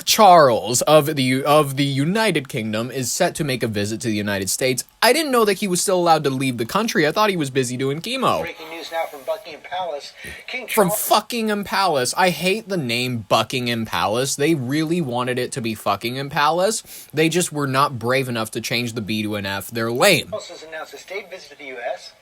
Charles of the United Kingdom is set to make a visit to the United States. I didn't know that he was still allowed to leave the country. I thought he was busy doing chemo.
Breaking news now from Buckingham Palace.
From Fuckingham Palace. I hate the name Buckingham Palace. They really wanted it to be Fuckingham Palace. They just were not brave enough to change the B to an F. They're lame.
Charles has announced a state visit to the U.S.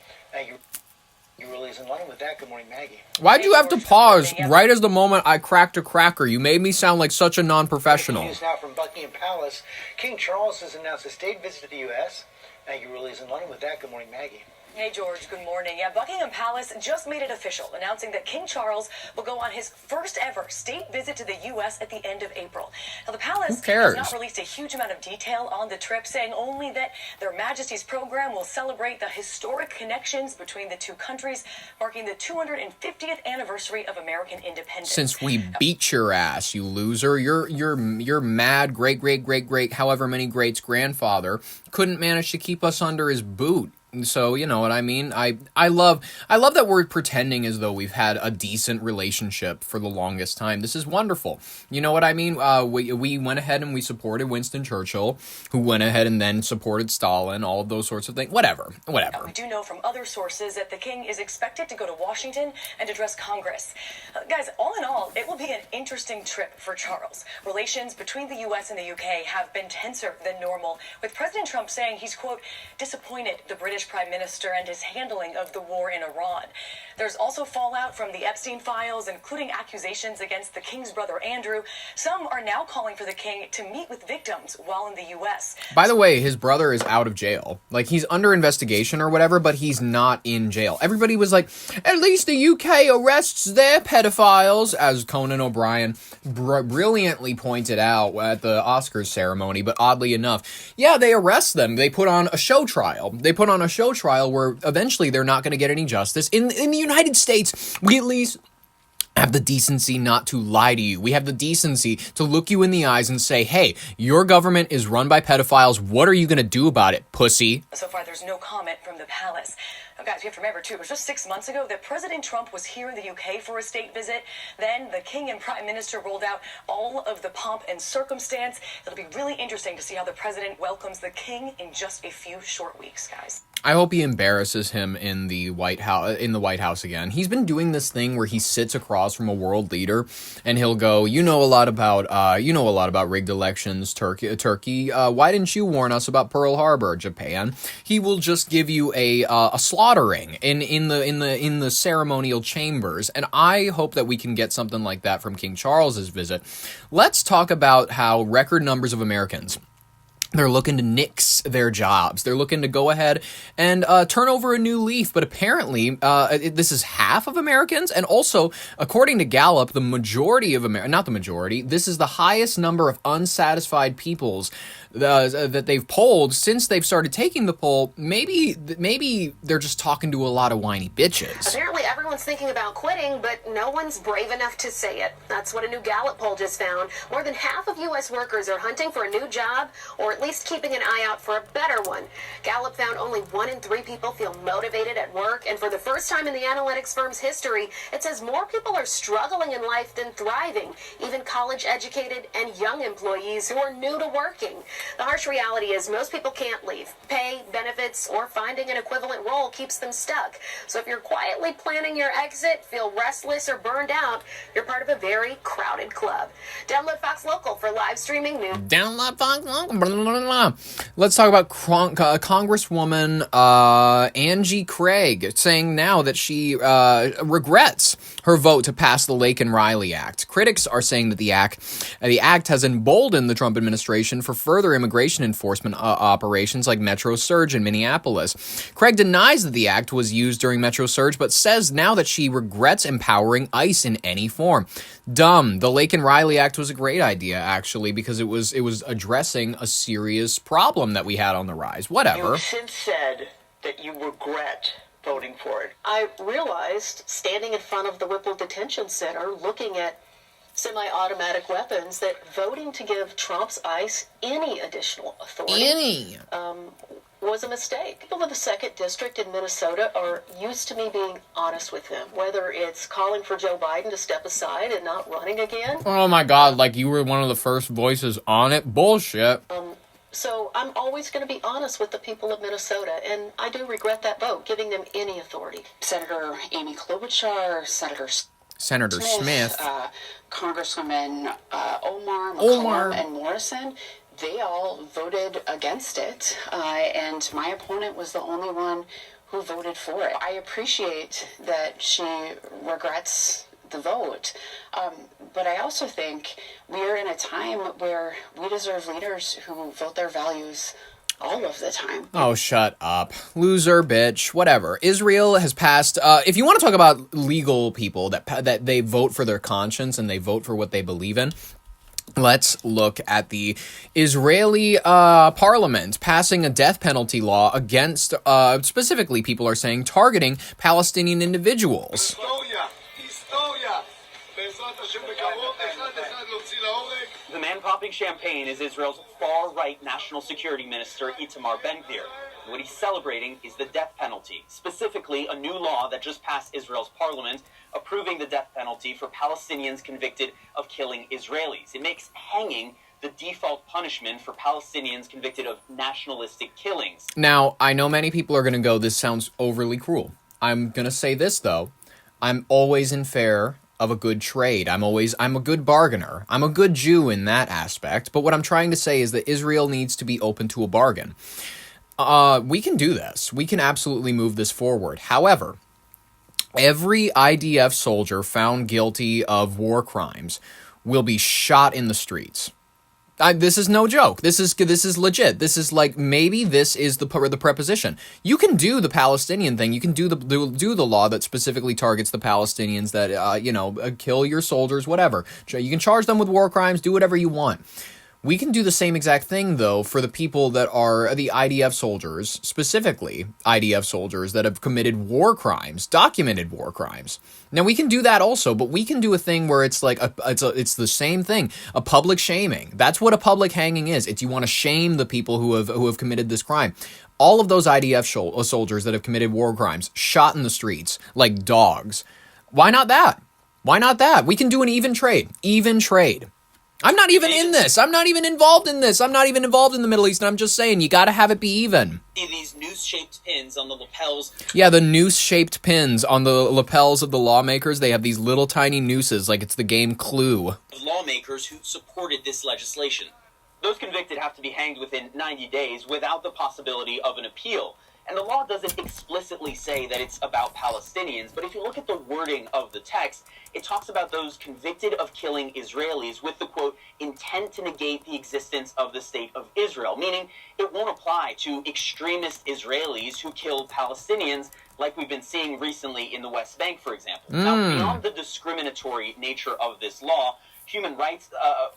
You really is in London with that. Good morning, Maggie.
Why'd you have to pause right as the moment I cracked a cracker? You made me sound like such a non-professional.
News now from Buckingham Palace. King Charles has announced a state visit to the U.S. Maggie really is in London with that. Good morning, Maggie.
Hey, George. Good morning. Yeah, Buckingham Palace just made it official, announcing that King Charles will go on his first ever state visit to the U.S. at the end of April. Now, the palace has not released a huge amount of detail on the trip, saying only that Their Majesty's program will celebrate the historic connections between the two countries, marking the 250th anniversary of American independence.
Since we beat your ass, you loser, your mad great however many greats grandfather couldn't manage to keep us under his boot. So, you know what I mean? I love that we're pretending as though we've had a decent relationship for the longest time. This is wonderful. You know what I mean? We went ahead and we supported Winston Churchill, who went ahead and then supported Stalin, all of those sorts of things. Whatever.
We do know from other sources that the king is expected to go to Washington and address Congress. Guys, all in all, it will be an interesting trip for Charles. Relations between the U.S. and the U.K. have been tenser than normal, with President Trump saying he's, quote, disappointed the British Prime Minister and his handling of the war in Iran. There's also fallout from the Epstein files, including accusations against the king's brother Andrew. Some are now calling for the king to meet with victims while in the U.S.
By the way, his brother is out of jail. Like, he's under investigation or whatever, but he's not in jail. Everybody was like, at least the UK arrests their pedophiles, as Conan O'Brien brilliantly pointed out at the Oscars ceremony. But oddly enough, yeah, they arrest them. They put on a show trial. Where eventually they're not going to get any justice. In the United States, we at least have the decency not to lie to you. We have the decency to look you in the eyes and say, hey, your government is run by pedophiles. What are you going to do about it, pussy?
So far, there's no comment from the palace. Now, guys, you have to remember, too, it was just 6 months ago that President Trump was here in the UK for a state visit. Then the king and prime minister rolled out all of the pomp and circumstance. It'll be really interesting to see how the president welcomes the king in just a few short weeks, guys.
I hope he embarrasses him in the White House again. He's been doing this thing where he sits across from a world leader and he'll go, you know a lot about rigged elections, Turkey. Why didn't you warn us about Pearl Harbor, Japan? He will just give you a slaughtering in the ceremonial chambers, and I hope that we can get something like that from King Charles's visit. Let's talk about how record numbers of Americans, they're looking to nix their jobs. They're looking to go ahead and turn over a new leaf. But apparently, this is half of Americans. And also, according to Gallup, the majority of not the majority, this is the highest number of unsatisfied peoples that they've polled since they've started taking the poll. Maybe they're just talking to a lot of whiny bitches.
Apparently everyone's thinking about quitting, but no one's brave enough to say it. That's what a new Gallup poll just found. More than half of U.S. workers are hunting for a new job, or at least keeping an eye out for a better one. Gallup found only 1 in 3 people feel motivated at work, and for the first time in the analytics firm's history, it says more people are struggling in life than thriving, even college-educated and young employees who are new to working. The harsh reality is most people can't leave. Pay, benefits, or finding an equivalent role keeps them stuck. So if you're quietly planning your exit, feel restless or burned out, you're part of a very crowded club. Download Fox Local for live streaming news.
Download Fox Local. Let's talk about Congresswoman Angie Craig saying now that she regrets her vote to pass the Laken Riley Act. Critics are saying that the act has emboldened the Trump administration for further immigration enforcement operations like Metro Surge in Minneapolis. Craig denies that the act was used during Metro Surge, but says now that she regrets empowering ICE in any form. Dumb. The Laken Riley Act was a great idea, actually, because it was addressing a serious problem that we had on the rise. Whatever.
You've since said that you regret voting for it.
I realized, standing in front of the Whipple Detention Center, looking at semi-automatic weapons, that voting to give Trump's ICE any additional authority was a mistake. People of the 2nd District in Minnesota are used to me being honest with them, whether it's calling for Joe Biden to step aside and not running again.
Oh my God, like you were one of the first voices on it? Bullshit.
So I'm always going to be honest with the people of Minnesota, and I do regret that vote, giving them any authority.
Senator Amy Klobuchar, Senator
Smith,
Congresswoman Omar, McCollum, and Morrison, they all voted against it, and my opponent was the only one who voted for it. I appreciate that she regrets the vote, but I also think we are in a time where we deserve leaders who vote their values all of the time.
Oh, shut up. Loser, bitch, whatever. Israel has passed, if you want to talk about legal people that they vote for their conscience and they vote for what they believe in, let's look at the Israeli parliament passing a death penalty law against, specifically people are saying, targeting Palestinian individuals.
The man popping champagne is Israel's far-right national security minister, Itamar Ben-Gvir. What he's celebrating is the death penalty, specifically a new law that just passed Israel's parliament approving the death penalty for Palestinians convicted of killing Israelis. It makes hanging the default punishment for Palestinians convicted of nationalistic killings.
Now, I know many people are going to go, this sounds overly cruel. I'm going to say this, though. I'm always in favor of a good trade. I'm a good bargainer. I'm a good Jew in that aspect. But what I'm trying to say is that Israel needs to be open to a bargain. We can do this. We can absolutely move this forward. However, every IDF soldier found guilty of war crimes will be shot in the streets. This is no joke. This is legit. This is like, maybe this is the preposition. You can do the Palestinian thing. You can do the law that specifically targets the Palestinians that, kill your soldiers, whatever. You can charge them with war crimes, do whatever you want. We can do the same exact thing, though, for the people that are the IDF soldiers, specifically IDF soldiers that have committed war crimes, documented war crimes. Now, we can do that also, but we can do a thing where it's like, it's the same thing, a public shaming. That's what a public hanging is. It's you want to shame the people who have committed this crime. All of those IDF soldiers that have committed war crimes, shot in the streets like dogs. Why not that? Why not that? We can do an even trade. Even trade. I'm not even in this. I'm not even involved in this. I'm not even involved in the Middle East. And I'm just saying, you got to have it be even.
See these noose-shaped pins on the lapels.
Yeah, the noose-shaped pins on the lapels of the lawmakers. They have these little tiny nooses, like it's the game Clue.
Of lawmakers who supported this legislation. Those convicted have to be hanged within 90 days without the possibility of an appeal. And the law doesn't explicitly say that it's about Palestinians, but if you look at the wording of the text, it talks about those convicted of killing Israelis with the, quote, intent to negate the existence of the state of Israel, meaning it won't apply to extremist Israelis who kill Palestinians like we've been seeing recently in the West Bank, for example. Now, beyond the discriminatory nature of this law, human rights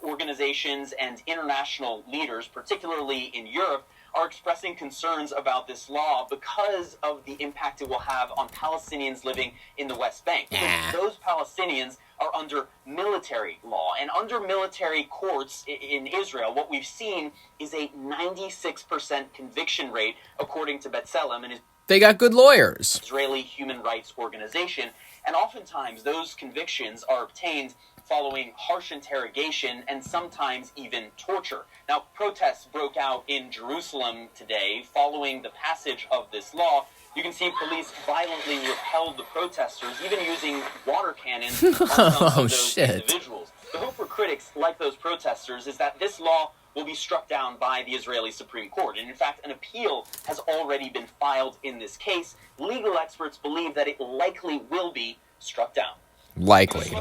organizations and international leaders, particularly in Europe, are expressing concerns about this law because of the impact it will have on Palestinians living in the West Bank. Because those Palestinians are under military law. And under military courts in Israel, what we've seen is a 96% conviction rate, according to B'Tselem and his
They got good lawyers.
Israeli human rights organization. And oftentimes those convictions are obtained following harsh interrogation and sometimes even torture. Now, protests broke out in Jerusalem today following the passage of this law. You can see police violently repelled the protesters, even using water cannons on some of those individuals. The hope for critics like those protesters is that this law will be struck down by the Israeli Supreme Court. And in fact, an appeal has already been filed in this case. Legal experts believe that it likely will be struck down.
Likely.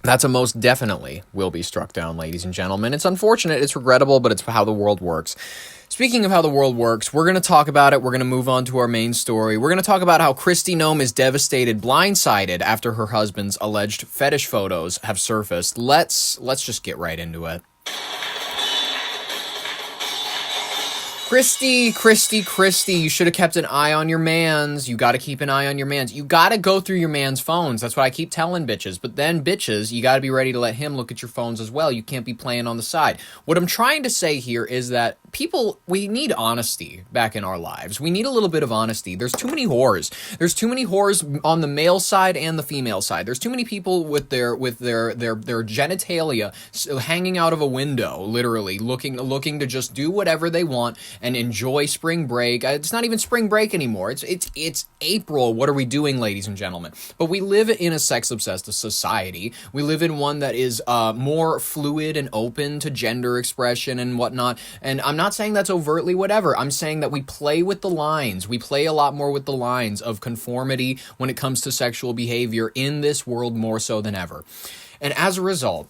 That's a most definitely will be struck down, ladies and gentlemen. It's unfortunate, it's regrettable, but it's how the world works. Speaking of how the world works, we're going to talk about it. We're going to move on to our main story. We're going to talk about how Kristi Noem is devastated, blindsided after her husband's alleged fetish photos have surfaced. Let's just get right into it. Kristi, you should have kept an eye on your mans. You got to keep an eye on your mans. You got to go through your man's phones. That's what I keep telling bitches. But then, bitches, you got to be ready to let him look at your phones as well. You can't be playing on the side. What I'm trying to say here is that people, we need honesty back in our lives. We need a little bit of honesty. There's too many whores. There's too many whores on the male side and the female side. There's too many people with their genitalia hanging out of a window, literally looking to just do whatever they want and enjoy spring break. It's not even spring break anymore. It's April. What are we doing, ladies and gentlemen? But we live in a sex-obsessed society. We live in one that is more fluid and open to gender expression and whatnot. And I'm not saying that's overtly whatever. I'm saying that we play with the lines. We play a lot more with the lines of conformity when it comes to sexual behavior in this world more so than ever. And as a result,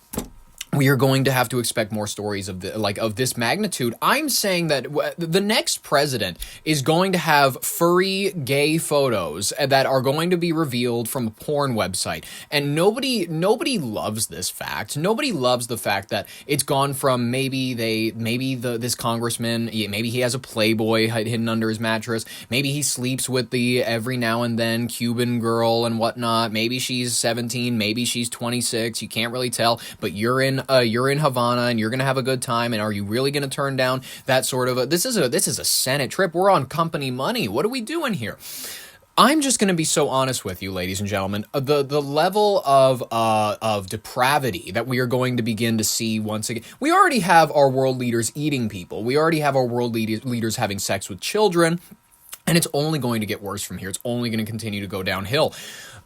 we are going to have to expect more stories of this magnitude. I'm saying that the next president is going to have furry gay photos that are going to be revealed from a porn website. And nobody loves this fact. Nobody loves the fact that it's gone from this congressman, maybe he has a Playboy hidden under his mattress. Maybe he sleeps with the every now and then Cuban girl and whatnot. Maybe she's 17, maybe she's 26. You can't really tell, but you're in Havana and you're going to have a good time. And are you really going to turn down that sort of this is a Senate trip. We're on company money. What are we doing here? I'm just going to be so honest with you, ladies and gentlemen. The level of depravity that we are going to begin to see once again. We already have our world leaders eating people. We already have our world leaders having sex with children. And it's only going to get worse from here. It's only going to continue to go downhill.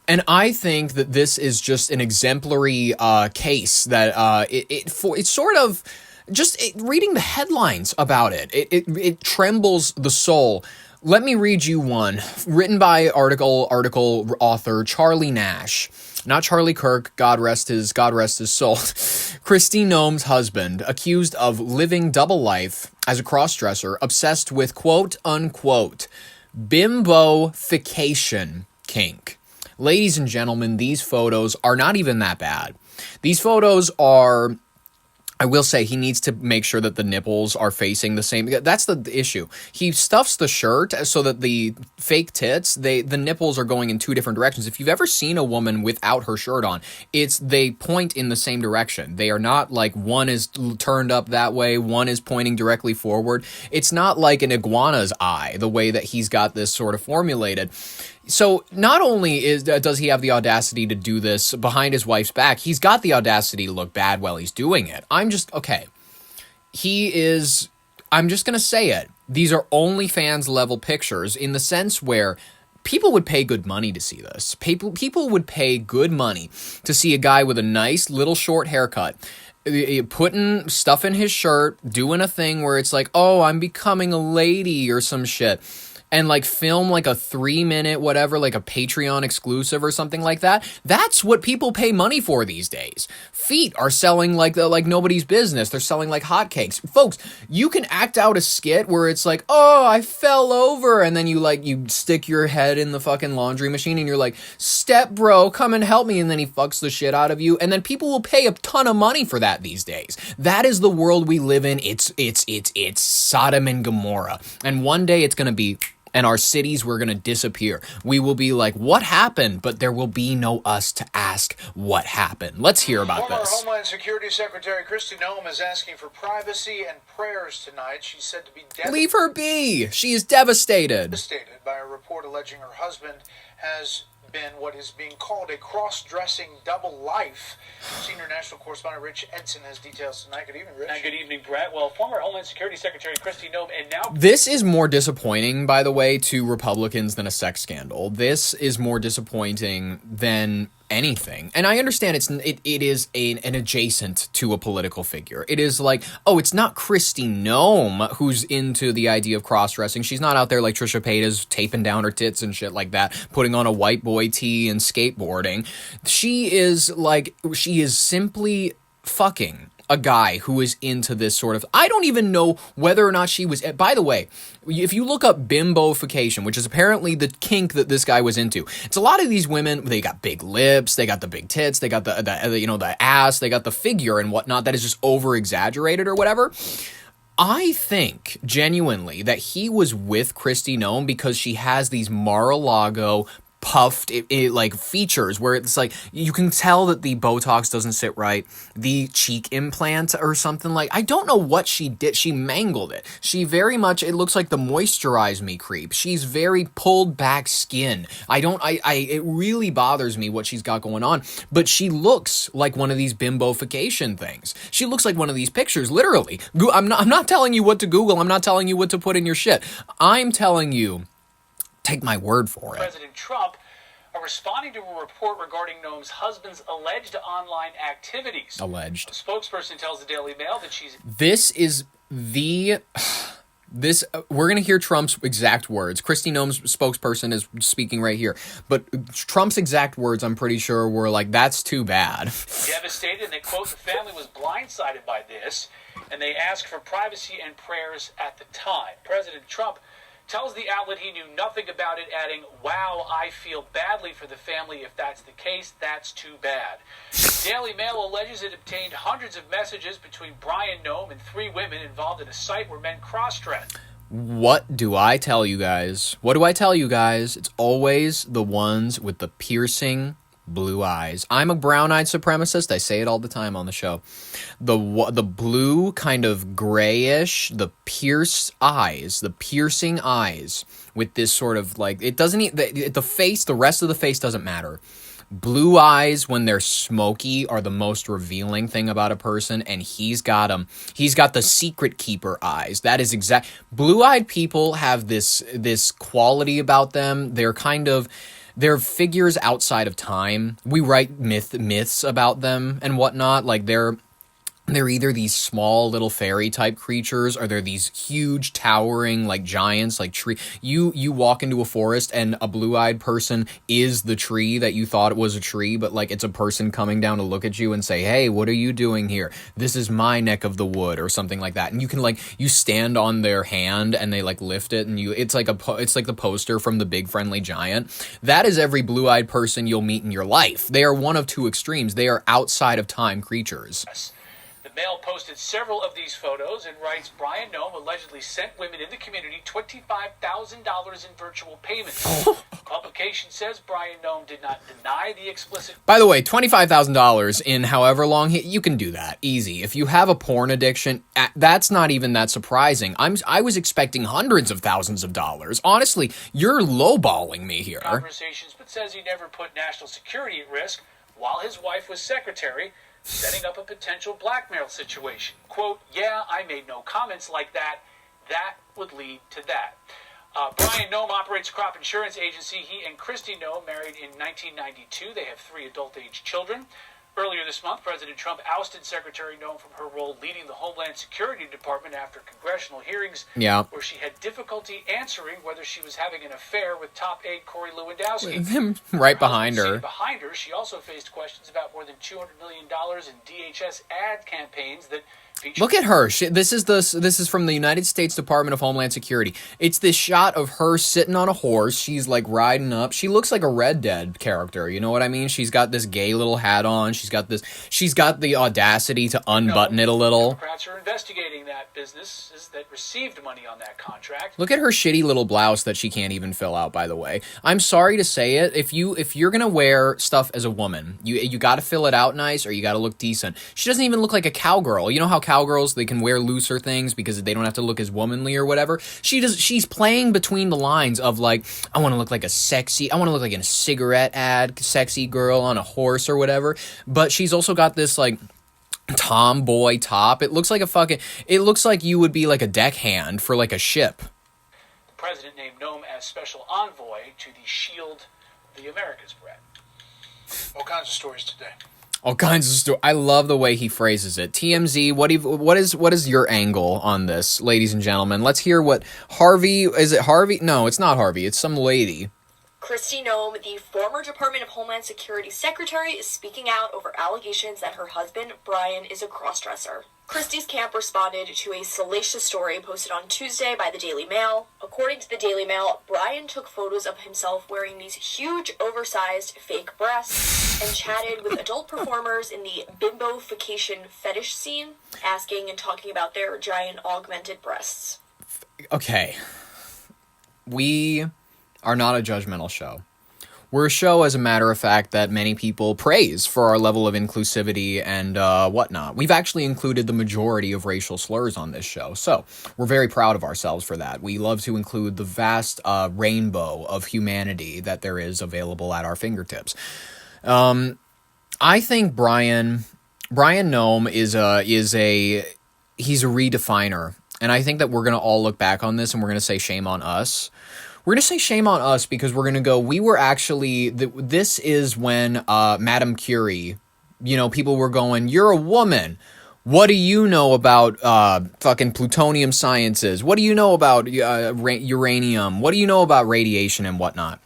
And I think that this is just an exemplary case that it's sort of just reading the headlines about it. It trembles the soul. Let me read you one written by article author Charlie Nash. Not Charlie Kirk, God rest his soul. Kristi Noem's husband, accused of living double life as a crossdresser, obsessed with quote unquote Bimbofication kink. Ladies and gentlemen, these photos are not even that bad. These photos are, I will say, he needs to make sure that the nipples are facing the same. That's the issue. He stuffs the shirt so that the fake tits, the nipples are going in two different directions. If you've ever seen a woman without her shirt on, they point in the same direction. They are not like one is turned up that way, one is pointing directly forward. It's not like an iguana's eye, the way that he's got this sort of formulated. So not only does he have the audacity to do this behind his wife's back, he's got the audacity to look bad while he's doing it. I'm just going to say it. These are OnlyFans level pictures in the sense where people would pay good money to see this. People would pay good money to see a guy with a nice little short haircut putting stuff in his shirt, doing a thing where it's like, oh, I'm becoming a lady or some shit. And like film like a 3-minute whatever, like a Patreon exclusive or something like that. That's what people pay money for these days. Feet are selling like nobody's business. They're selling like hotcakes. Folks, you can act out a skit where it's like, oh, I fell over. And then you stick your head in the fucking laundry machine and you're like, step bro, come and help me. And then he fucks the shit out of you. And then people will pay a ton of money for that these days. That is the world we live in. It's Sodom and Gomorrah. And one day it's going to be... and our cities were going to disappear. We will be like, what happened? But there will be no us to ask what happened. Let's hear about
Former
this.
Homeland Security Secretary Kristi Noem is asking for privacy and prayers tonight. She's said to be
Leave her be. She is devastated.
Devastated by a report alleging her husband has been what is being called a cross-dressing double life. Senior national correspondent Rich Edson has details tonight. Good evening, Rich.
And good evening, Brett. Well, former Homeland Security Secretary Kristi Noem and now...
This is more disappointing, by the way, to Republicans than a sex scandal. This is more disappointing than anything. And I understand it is an adjacent to a political figure. It is like, oh, it's not Kristi Noem who's into the idea of cross-dressing. She's not out there like Trisha Paytas taping down her tits and shit like that, putting on a white boy tee and skateboarding. She is simply fucking a guy who is into this sort of... I don't even know whether or not she was... By the way, if you look up Bimbofication, which is apparently the kink that this guy was into, it's a lot of these women, they got big lips, they got the big tits, they got the ass, they got the figure and whatnot that is just over-exaggerated or whatever. I think, genuinely, that he was with Kristi Noem because she has these Mar-a-Lago puffed like features where it's like you can tell that the Botox doesn't sit right, the cheek implant or something. Like, I don't know what she did. She mangled it. She very much, it looks like the Moisturize Me creep. She's very pulled back skin. It really bothers me what she's got going on, but she looks like one of these Bimbofication things. She looks like one of these pictures, literally. I'm not telling you what to Google. I'm not telling you what to put in your shit. I'm telling you, take my word for it.
President Trump are responding to a report regarding Noem's husband's alleged online activities.
Alleged.
A spokesperson tells the Daily Mail that she's...
We're going to hear Trump's exact words. Kristi Noem's spokesperson is speaking right here. But Trump's exact words, I'm pretty sure, were like, that's too bad.
Devastated, and they quote, the family was blindsided by this, and they asked for privacy and prayers at the time. President Trump tells the outlet he knew nothing about it, adding, wow, I feel badly for the family. If that's the case, that's too bad. The Daily Mail alleges it obtained hundreds of messages between Bryon Noem and 3 women involved in a site where men cross-dress.
What do I tell you guys? It's always the ones with the piercing blue eyes. I'm a brown-eyed supremacist. I say it all the time on the show. The blue kind of grayish, the piercing eyes with this sort of like, it doesn't, the face, the rest of the face doesn't matter. Blue eyes, when they're smoky, are the most revealing thing about a person, and he's got them. He's got the secret keeper eyes. That is exact. Blue-eyed people have this quality about them. They're figures outside of time. We write myths about them and whatnot. Like they're either these small little fairy type creatures or they're these huge towering like giants, like tree. You walk into a forest and a blue-eyed person is the tree that you thought it was a tree, but like it's a person coming down to look at you and say, hey, what are you doing here? This is my neck of the wood or something like that. And you can you stand on their hand and they like lift it and it's like the poster from The Big Friendly Giant. That is every blue-eyed person you'll meet in your life. They are one of two extremes. They are outside of time creatures.
The Mail posted several of these photos and writes, Bryon Noem allegedly sent women in the community $25,000 in virtual payments. Publication says Bryon Noem did not deny the explicit...
By the way, $25,000 in however long, you can do that. Easy. If you have a porn addiction, that's not even that surprising. I was expecting hundreds of thousands of dollars. Honestly, you're lowballing me here.
Conversations, but says he never put national security at risk while his wife was secretary, setting up a potential blackmail situation. Quote, yeah, I made no comments like that. That would lead to that. Bryon Noem operates a crop insurance agency. He and Kristi Noem married in 1992. They have 3 adult-age children. Earlier this month, President Trump ousted Secretary Noem from her role leading the Homeland Security Department after congressional hearings where she had difficulty answering whether she was having an affair with top aide Corey Lewandowski.
Him right behind her.
Behind her, she also faced questions about more than $200 million in DHS ad campaigns that featured...
Look at her. This is from the United States Department of Homeland Security. It's this shot of her sitting on a horse. She's like riding up. She looks like a Red Dead character. You know what I mean? She's got this gay little hat on. She's got the audacity to unbutton it a little.
Democrats are investigating that businesses that received money on that contract.
Look at her shitty little blouse that she can't even fill out, by the way. I'm sorry to say it. If you're going to wear stuff as a woman, you got to fill it out nice or you got to look decent. She doesn't even look like a cowgirl. You know how cowgirls, they can wear looser things because they don't have to look as womanly or whatever? She's playing between the lines of like, I want to look like a cigarette ad sexy girl on a horse or whatever. But she's also got this like tomboy top. It looks like you would be like a deckhand for like a ship.
The president named Noem as special envoy to the shield the Americas, Brett.
All kinds of stories today.
All kinds of stories. I love the way he phrases it. TMZ, what is your angle on this, ladies and gentlemen? Let's hear what Harvey, is it Harvey? No, it's not Harvey. It's some lady.
Kristi Noem, the former Department of Homeland Security Secretary, is speaking out over allegations that her husband, Bryon, is a crossdresser. Kristi's camp responded to a salacious story posted on Tuesday by the Daily Mail. According to the Daily Mail, Bryon took photos of himself wearing these huge, oversized, fake breasts and chatted with adult performers in the Bimbofication fetish scene, asking and talking about their giant augmented breasts.
Okay. We are not a judgmental show. We're a show, as a matter of fact, that many people praise for our level of inclusivity and whatnot. We've actually included the majority of racial slurs on this show, so we're very proud of ourselves for that. We love to include the vast rainbow of humanity that there is available at our fingertips. I think Bryon Noem he's a redefiner, and I think that we're going to all look back on this and we're going to say shame on us. We're going to say shame on us because we're going to go, we were actually, this is when Madame Curie, people were going, you're a woman. What do you know about fucking plutonium sciences? What do you know about uranium? What do you know about radiation and whatnot?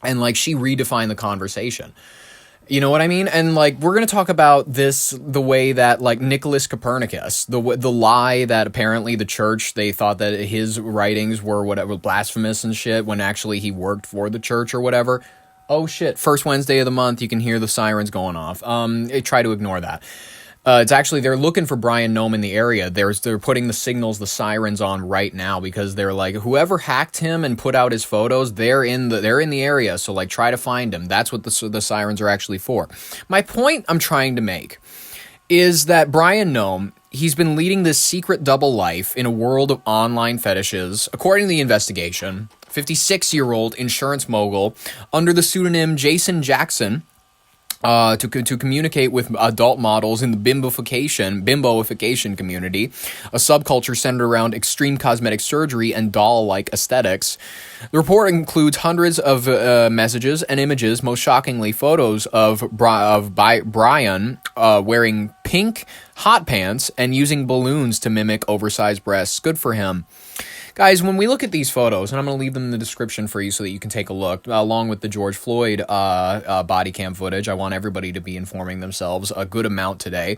And like, she redefined the conversation. You know what I mean? And like, we're going to talk about this the way that like Nicholas Copernicus, the lie that apparently the church, they thought that his writings were whatever blasphemous and shit when actually he worked for the church or whatever. Oh shit, first Wednesday of the month, you can hear the sirens going off. Try to ignore that. It's actually, they're looking for Bryon Noem in the area. They're putting the signals, the sirens on right now because they're like, whoever hacked him and put out his photos, they're in the area. So like, try to find him. That's what the sirens are actually for. My point I'm trying to make is that Bryon Noem, he's been leading this secret double life in a world of online fetishes. According to the investigation, 56-year-old insurance mogul under the pseudonym Jason Jackson, to communicate with adult models in the bimbofication community, a subculture centered around extreme cosmetic surgery and doll-like aesthetics. The report includes hundreds of messages and images, most shockingly photos of Bryon wearing pink hot pants and using balloons to mimic oversized breasts. Good for him. Guys, when we look at these photos, and I'm going to leave them in the description for you so that you can take a look, along with the George Floyd body cam footage. I want everybody to be informing themselves a good amount today.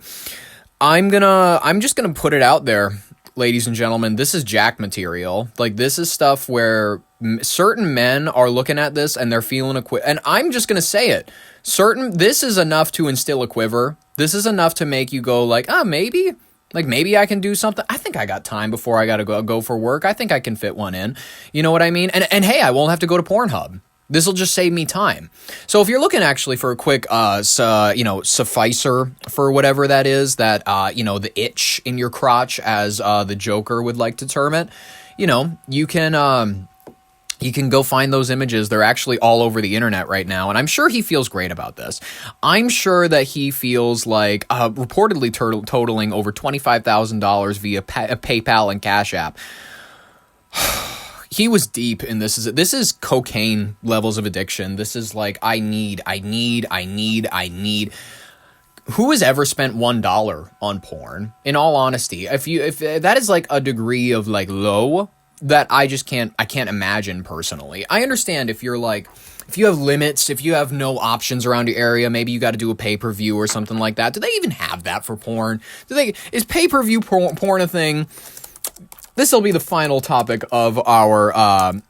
I'm just going to put it out there, ladies and gentlemen. This is Jack material. Like, this is stuff where certain men are looking at this and they're feeling a quiver. And I'm just going to say it. This is enough to instill a quiver. This is enough to make you go like, maybe. Like, maybe I can do something. I think I got time before I got to go for work. I think I can fit one in. You know what I mean? And hey, I won't have to go to Pornhub. This will just save me time. So if you're looking actually for a quick, sufficer for whatever that is, that, the itch in your crotch, as the Joker would like to term it, you can go find those images. They're actually all over the internet right now, and I'm sure he feels great about this. I'm sure that he feels like reportedly totaling over $25,000 via PayPal and Cash App. He was deep in this. This is cocaine levels of addiction. This is like, I need. Who has ever spent $1 on porn? In all honesty, if that is like a degree of like low that I can't imagine personally. I understand if you're like, if you have limits, if you have no options around your area, maybe you got to do a pay-per-view or something like that. Do they even have that for porn? Is pay-per-view porn a thing? This will be the final topic of our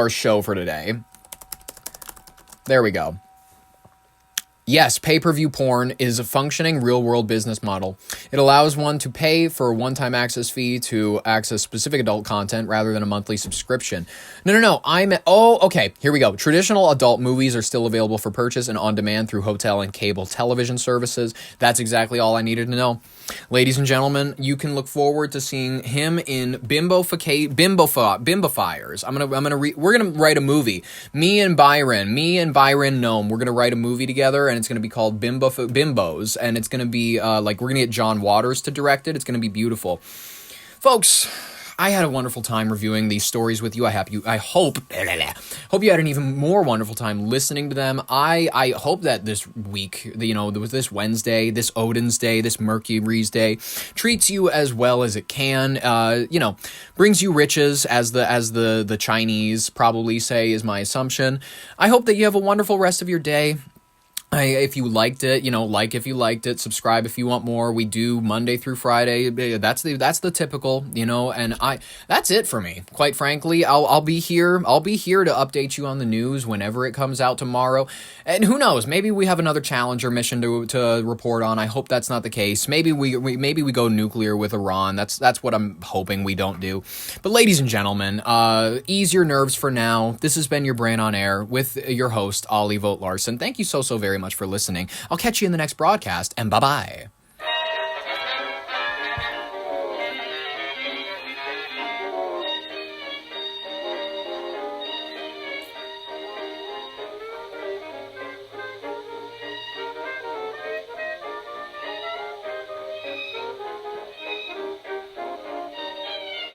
show for today. There we go. Yes, pay-per-view porn is a functioning real-world business model. It allows one to pay for a one-time access fee to access specific adult content rather than a monthly subscription. No. Okay, here we go. Traditional adult movies are still available for purchase and on demand through hotel and cable television services. That's exactly all I needed to know. Ladies and gentlemen, you can look forward to seeing him in Bimbofiers. We're gonna write a movie. Me and Bryon Noem. We're gonna write a movie together, and it's gonna be called Bimbos, and it's gonna be we're gonna get John Waters to direct it. It's gonna be beautiful, folks. I had a wonderful time reviewing these stories with you. I hope you had an even more wonderful time listening to them. I hope that this week, this Wednesday, this Odin's Day, this Mercury's Day, treats you as well as it can. Brings you riches, as the Chinese probably say, is my assumption. I hope that you have a wonderful rest of your day. If you liked it, if you liked it, subscribe if you want more. We do Monday through Friday. That's the typical, and that's it for me. Quite frankly, I'll be here. I'll be here to update you on the news whenever it comes out tomorrow. And who knows, maybe we have another Challenger mission to report on. I hope that's not the case. Maybe we go nuclear with Iran. That's what I'm hoping we don't do. But ladies and gentlemen, ease your nerves for now. This has been your Brain on Air with your host, Ollie Vogt Larson. Thank you so very much for listening. I'll catch you in the next broadcast, and bye-bye.